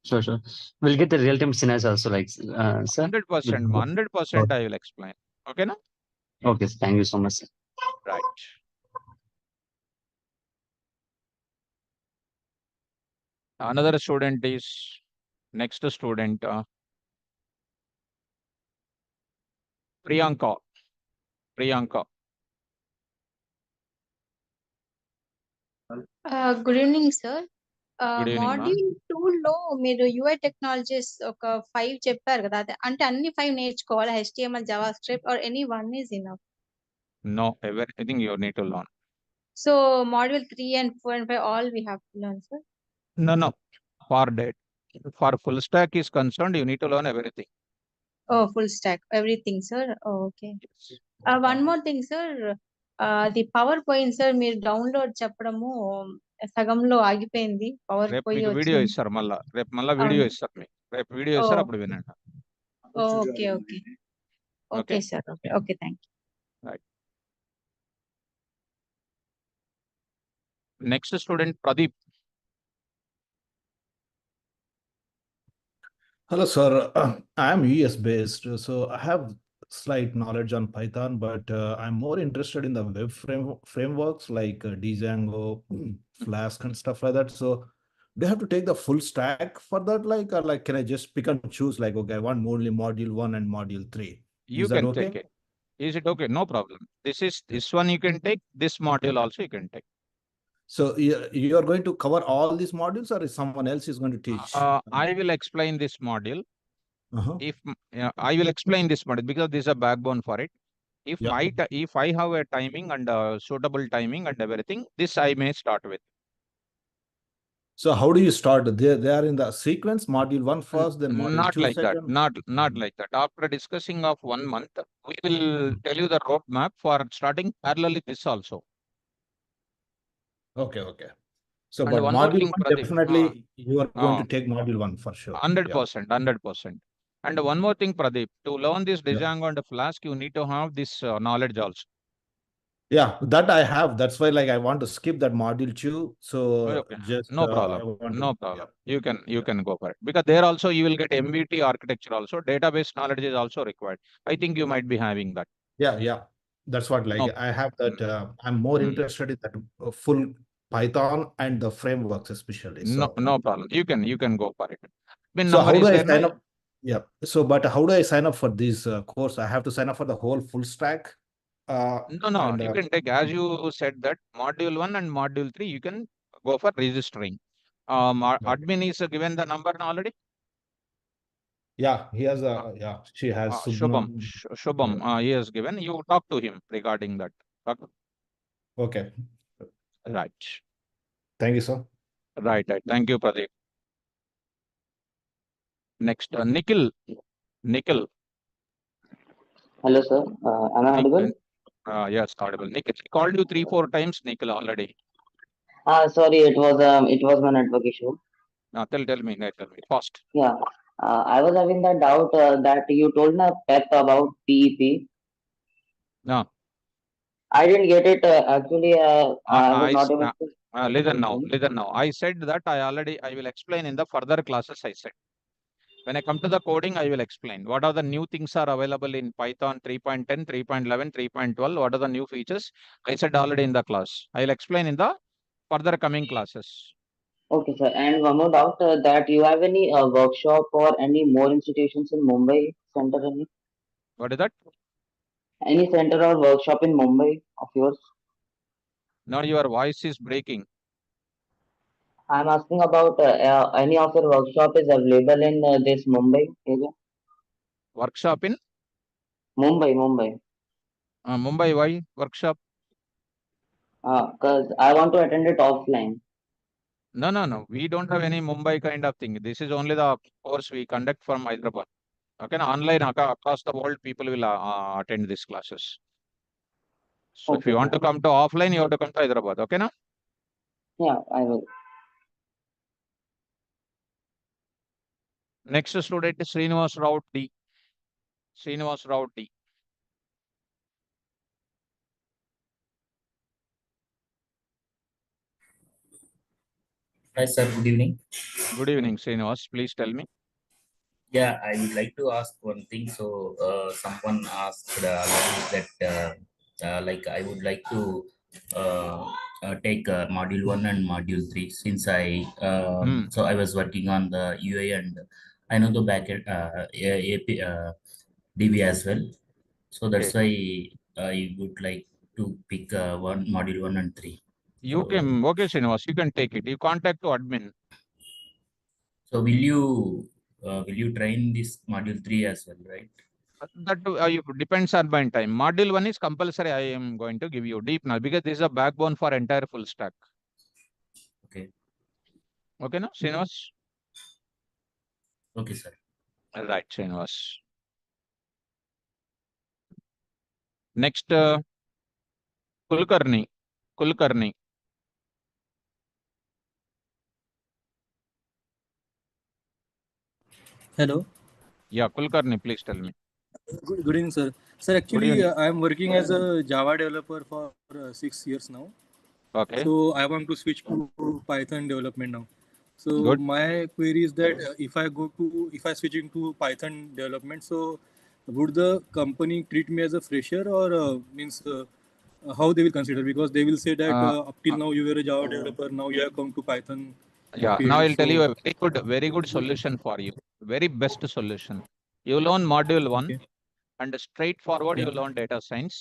Sure. We'll get the real-time scenarios also, like, sir. 100%, 100% I will explain. Okay, na? Okay, thank you so much, sir. Right. Another student is next student, Priyanka. Priyanka. Good evening sir Good evening, ma'am. Module 2 లో మీరు UI technologies ఒక 5 చెప్పారు కదా అదే అంటే అన్ని 5 నేర్చుకోవాలి HTML Java script or any one is enough No, everything you need to learn. So module 3 and 4 and 5 all we have to learn sir No. For full stack is concerned, you need to learn everything. oh full stack everything sir oh, okay Yes. one more thing sir the power point sir మీరు download చెప్పడము సగంలో ఆగిపోయింది power రేపు పోయి మీకు video వచ్చింది ఇస్తారు మళ్ళా వీడియో అవును. ఇస్తారు మీకు రేపు వీడియో ఇస్తారు అప్పుడు వినండి. Okay okay sir okay thank you next student Pradeep. Hello, sir. I'm US based, so I have slight knowledge on Python, but I'm more interested in the web frameworks like Django, Flask, and stuff like that. So, do I have to take the full stack for that? Or like, can I just pick and choose? Like, okay, I want only module 1 and module 3. You Is that can okay? take it. Is it okay? No problem. This one you can take. This module also you can take. So, you are going to cover all these modules, or is someone else is going to teach? I will explain this module. Uh-huh. I will explain this module because this is a backbone for it. If Yeah. if I have a timing and suitable timing and everything, this I may start with. So how do you start? They are in the sequence, module 1 first, then module Not 2 like that. second? Not like that. After discussing of 1 month, we will tell you the roadmap for starting parallelly this also. Okay. So, And but one more module thing, 1, Pradeep. definitely you are going to take module 1 for sure. 100%, 100%. And one more thing, Pradeep, to learn this Yeah. Django and Flask, you need to have this knowledge also. Yeah, that I have. That's why like I want to skip that module 2. So Okay. just No I problem. want No to, problem. yeah. You can go for it. Because there also you will get MVT architecture also. Database knowledge is also required. I think you might be having that. Yeah. That's what like No. I have that. I'm more interested in that full Python and the frameworks especially. So No problem. You can go for it. Pin so number how do is I there sign now? up? Yeah. So, but how do I sign up for this course? I have to sign up for the whole full stack. No. And You can take, as you said, that module 1 and module 3, you can go for registering. Admin is given the number already. yeah, he has a she has Shubham. Subnam. Shubham, he has given. You talk to him regarding that. Okay. Right. Thank you, sir. Right. Thank you, Pradeep. Next, Nikhil. Hello, sir. Am I audible? Yes, audible. Nikhil, I called you 3-4 times, Nikhil, already. Sorry, it was my network issue. Tell me fast. Yeah. I was having that doubt that you told me Pep about PEP. No. I didn't get it. Actually, I was not able to. Listen now. I said that I will explain in the further classes, I said. When I come to the coding, I will explain what are the new things are available in Python 3.10, 3.11, 3.12. What are the new features? I said already in the class. I will explain in the further coming classes. Okay, sir. And one more doubt that you have any workshop or any more institutions in Mumbai center? What is that? Any center or workshop in Mumbai of yours? Now your voice is breaking. I'm asking about any of your workshop is available in this Mumbai area? Workshop in? Mumbai. Mumbai, why workshop? Because I want to attend it offline. No. We don't have any Mumbai kind of thing. This is only the course we conduct from Hyderabad. Okay, online across the world, people will attend these classes. So if you want to come to offline, you have to come to Hyderabad. Okay, now? Yeah, I will. Next student is Srinivas Rao D. Hi, sir. Good evening. Good evening, Srinivas. Please tell me. Yeah, I would like to ask one thing. So, someone asked that like I would like to take module 1 and module 3 since so I was working on the UA and I know the backend AP DB as well. So that's why I would like to pick module 1 and 3. You can, okay, Srinivas, you can take it. You contact to admin. So will you train this module 3 as well, right? That depends on my time. Module 1 is compulsory. I am going to give you deep now because this is a backbone for entire full stack. Okay. Okay, no, Srinivas? Okay, sir. Right, Srinivas. Next, Kulkarni. Hello. Yeah, Kulkarni, please tell me. Good evening, sir. Sir, actually, I am working as a Java developer for 6 years now. Okay. So I want to switch to Python development now. So Good. my query is that if I switch into Python development, so would the company treat me as a fresher or means how they will consider? Because they will say that up till now you were a Java developer, now you have come to Python Yeah, field. now I'll tell you So a very good solution for you. Very best solution. You learn module 1 okay, and straightforward yeah, you learn data science.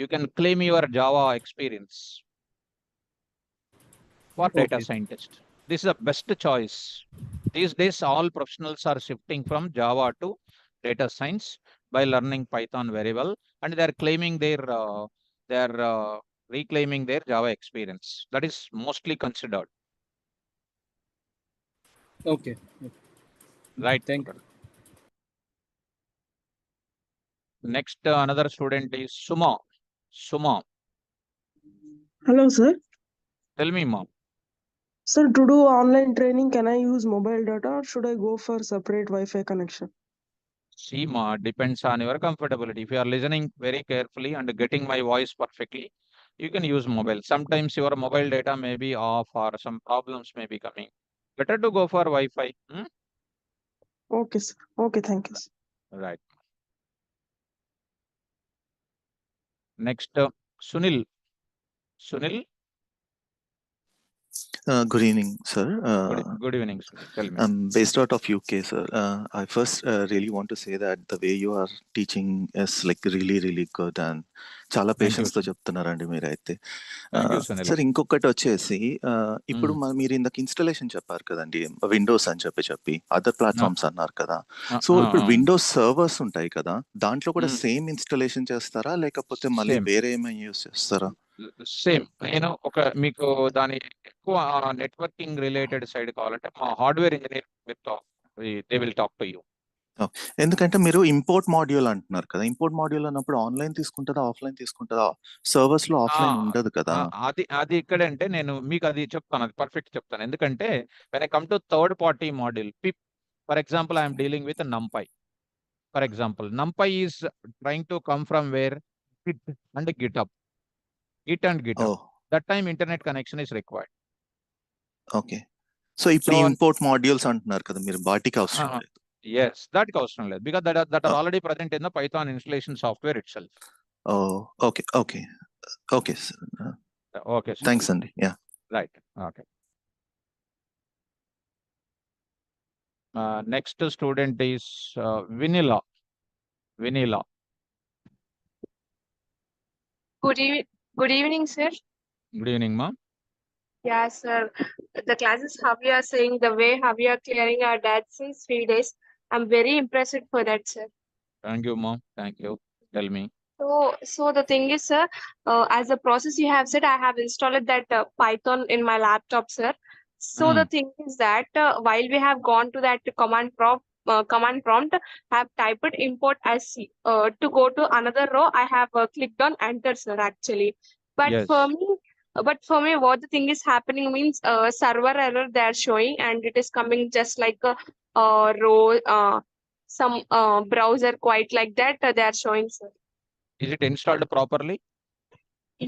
You can claim your Java experience for data okay, scientist. This is the best choice. These days, all professionals are shifting from Java to data science by learning Python very well, and they are claiming they are reclaiming their Java experience. That is mostly considered, okay. right? Thank you. Next, another student is Suma. Suma, Hello, sir. tell me, mom. Sir, to do online training, can I use mobile data or should I go for separate Wi-Fi connection? See, ma, depends on your comfortability. If you are listening very carefully and getting my voice perfectly, you can use mobile. Sometimes your mobile data may be off or some problems may be coming. Better to go for Wi-Fi. Okay, sir. Okay, thank you, sir. Right. Next, Sunil. Sunil, Good evening, sir. good evening, Sunil. Tell me. I'm based out of UK, sir. I first really want to say that the way you are teaching is like really, really good and చాలా Thank you, patience తో Sunil. చెప్తున్నారండి మీరైతే. Thank you, Sunil. Sir ఇంకొకటి వచ్చేసి ఇప్పుడు మీరు ఇందాక installation చెప్పారు కదండి, విండోస్ అని చెప్పి అదర్ ప్లాట్ఫామ్స్ అన్నారు కదా. సో ఇప్పుడు విండోస్ సర్వర్స్ ఉంటాయి కదా, దాంట్లో కూడా సేమ్ ఇన్స్టలేషన్ చేస్తారా లేకపోతే మళ్ళీ Same. వేరే ఏమైనా యూస్ చేస్తారా? సేమ్. నేను మీకు దాని ఎక్కువ నెట్వర్కింగ్ రిలేటెడ్ సైడ్ కావాలంటే మా hardware engineer they will talk to you. ఎందుకంటే మీరు ఇంపోర్ట్ మాడ్యూల్ అంటున్నారు కదా, ఇంపోర్ట్ మాడ్యూల్ అన్నప్పుడు ఆన్లైన్ తీసుకుంటుందా ఆఫ్లైన్ తీసుకుంటుందా? సర్వర్స్ లో ఆఫ్లైన్ ఉండదు కదా. అది ఇక్కడంటే నేను మీకు అది చెప్తాను, అది పర్ఫెక్ట్ చెప్తాను. ఎందుకంటే when I come to third party module pip, for example I'm dealing with NumPy. For example NumPy is trying to come from where Git and GitHub. Git and GitHub. That time internet connection is required. Okay. So ఇప్పుడు import modules అంటున్నారు కదా మీరు, వాటికి అవసరం లేదు. Yes, that అవసరం లేదు because that are already present in the Python installation software itself. Okay, sir. Okay, sir. Thanks అండి. Yeah. Right. Okay. Next student is Vinila. Good evening, sir. Good evening, ma'am. Yeah, sir. The classes how you are saying, the way how you are clearing our data since 3 days, I'm very impressed for that, sir. Thank you, ma'am. Thank you. Tell me. So the thing is, sir, as a process you have said, I have installed that Python in my laptop, sir. So the thing is that while we have gone to that command prompt, I have typed import as C. To go to another row, I have clicked on enter, sir, actually. But Yes. for me, what the thing is happening means server error they are showing, and it is coming just like a row, some browser quite like that they are showing, sir. Is it installed properly?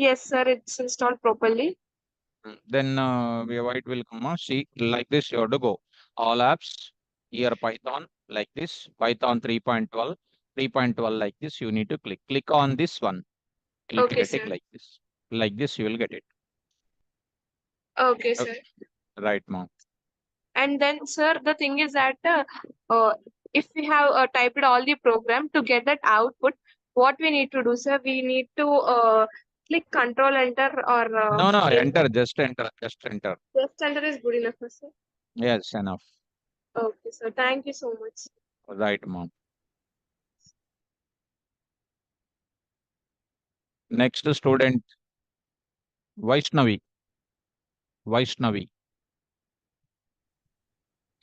Yes, sir, it's installed properly. Then it will come. See, like this you have to go. All apps, here Python, like this, Python 3.12, 3.12 like this, you need to click on this one. Click Okay, it sir. like this. Like this, you will get it. Okay, sir. Right, ma'am. And then, sir, the thing is that if we have typed all the program to get that output, what we need to do, sir? We need to click Control Enter or No, enter, just enter. Just enter is good enough, sir. Yes, enough. Okay, sir. Thank you so much. Right, ma'am. Next student, Vaishnavi.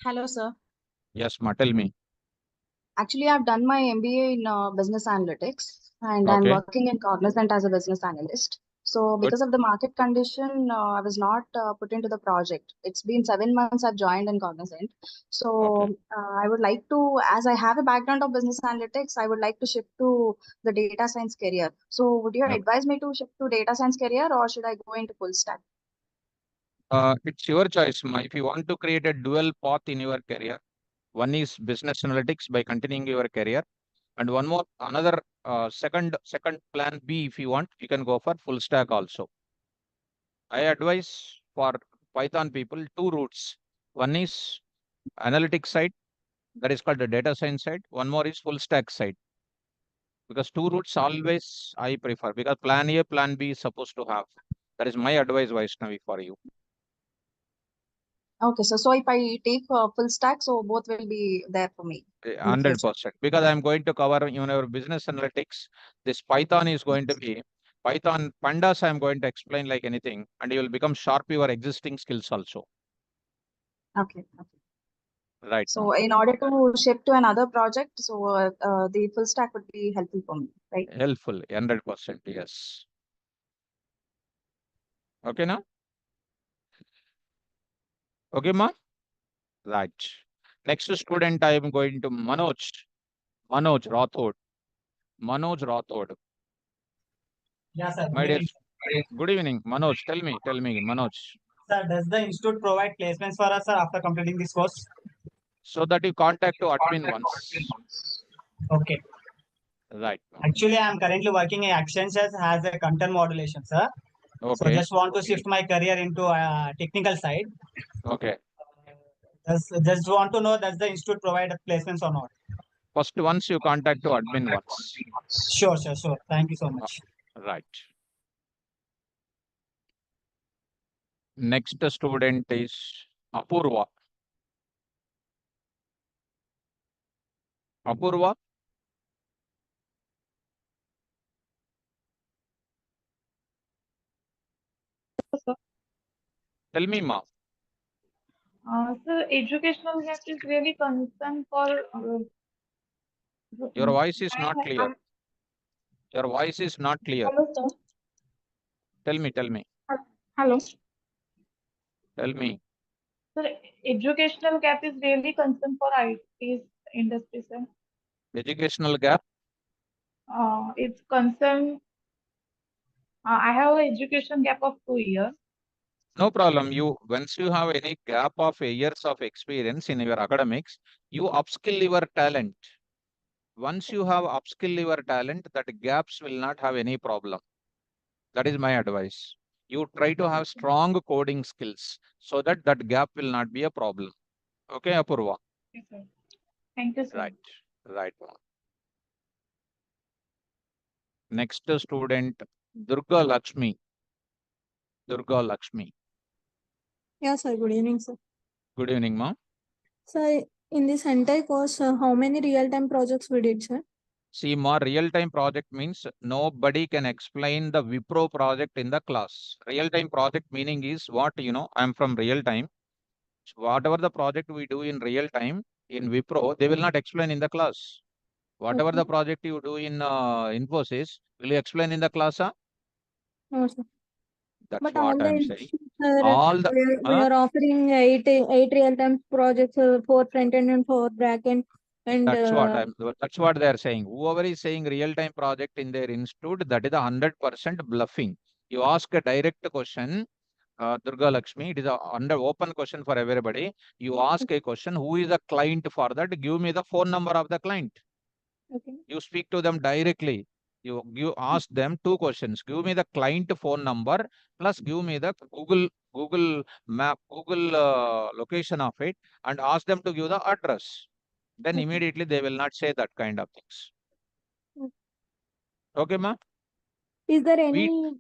Hello, sir. Yes, ma, tell me. Actually, I've done my MBA in business analytics, and I'm Okay. working in Cognizant as a business analyst. So, because of the market condition, I was not put into the project. It's been 7 months I've joined in Cognizant. So, I would like to, as I have a background of business analytics, I would like to shift to the data science career. So, would you advise me to shift to data science career, or should I go into full stack? It's your choice, Ma. If you want to create a dual path in your career, one is business analytics by continuing your career, and one more another second plan B. If you want, you can go for full stack also. I advise for Python people two routes. One is analytics side, that is called the data science side. One more is full stack side. Because two routes always I prefer, because plan A, plan B is supposed to have. That is my advice, Vaishnavi, for you. Okay, so if I take full stack, so both will be there for me. in future. 100%. Because I'm going to cover your business analytics. This Python is going to be Python pandas. I'm going to explain like anything, and you will become sharp your existing skills also. Okay. Right. So in order to shift to another project, so the full stack would be helpful for me, right? Helpful. 100%. Yes. Okay, now. Okay, ma. Right. Next student, I am going to Manoj Rathod. Manoj Rathod. Yeah, sir. My Good dear. evening. Good evening, Manoj. Tell me, Manoj. Sir, does the institute provide placements for us, sir, after completing this course? So that you contact to admin once. Okay. Right. Actually, I am currently working in Accenture as a content modulation, sir. So Okay. just want to shift my career into technical side. Okay. Just want to know, does the institute provide placements or not? First, once you contact to admin once. Sure. Thank you so much. Right. Next student is Apurva. Apurva. Tell me, ma. So educational gap is really concern for. Your voice is not clear. Your voice is not clear. Hello, sir. Tell me. Hello. Tell me. Sir, educational gap is really concern for IT industry, sir. Educational gap. It's concern. I have an education gap of 2 years. No problem. Once you have any gap of years of experience in your academics, you upskill your talent. Once you have upskill your talent, that gaps will not have any problem. That is my advice. You try to have strong coding skills so that gap will not be a problem. Okay, Apurva. Yes, sir. Thank you, sir. Right. Next student, Durga Lakshmi. Yeah, sir. Good evening, sir. Good evening, ma. Sir, in this entire course, how many real-time projects we did, sir? See, ma, real-time project means nobody can explain the Wipro project in the class. Real-time project meaning is what, I'm from real-time. So whatever the project we do in real-time in Wipro, they will not explain in the class. Whatever the project you do in Infosys, will you explain in the class? No, sir. That's But what all I'm the saying. sir, we are offering eight real-time projects, 4 front-end and 4 back-end. And That's what they are saying. Whoever is saying real-time project in their institute, that is 100% bluffing. You ask a direct question, Durga Lakshmi, it is under open question for everybody. You ask a question, who is the client for that? Give me the phone number of the client. Okay. You speak to them directly. You ask them 2 questions. Give me the client phone number, plus give me the Google map, Google location of it, and ask them to give the address. Then immediately they will not say that kind of things. Okay, ma? Is there any?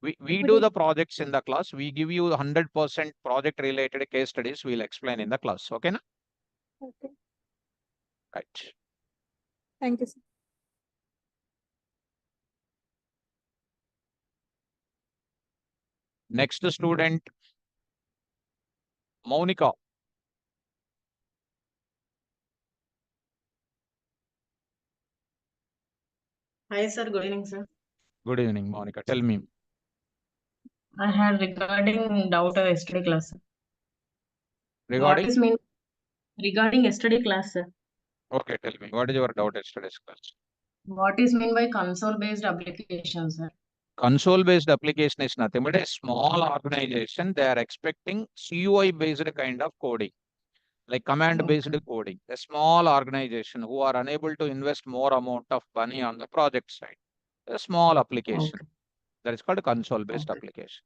We do the projects in the class. We give you 100% project related case studies. We'll explain in the class. Okay, na? Okay. Right. Thank you, sir. Next student, Monica. Hi, sir. Good evening, sir. Good evening, Monica. Tell me. I had regarding doubt of yesterday class. Regarding? What is mean regarding yesterday class, sir? Okay, tell me. What is your doubt yesterday's class? What is mean by console-based application, sir? Console-based application is nothing but a small organization. They are expecting CUI-based kind of coding, like command-based coding. A small organization who are unable to invest more amount of money on the project side. A small application. That is called a console-based application.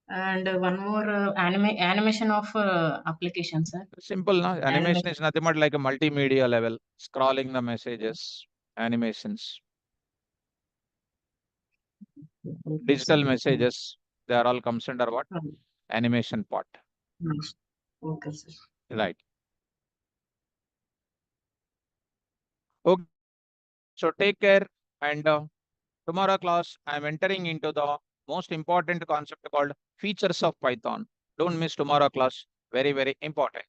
And one more animation of application, sir. Simple, no? Animation is nothing but like a multimedia level, scrolling the messages, animations. Digital messages, they are all comes under what? Animation part. Okay, sir. Right. Okay. So take care, and tomorrow class, I am entering into the most important concept called features of Python. Don't miss tomorrow class. Very, very important.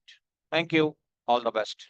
Thank you. All the best.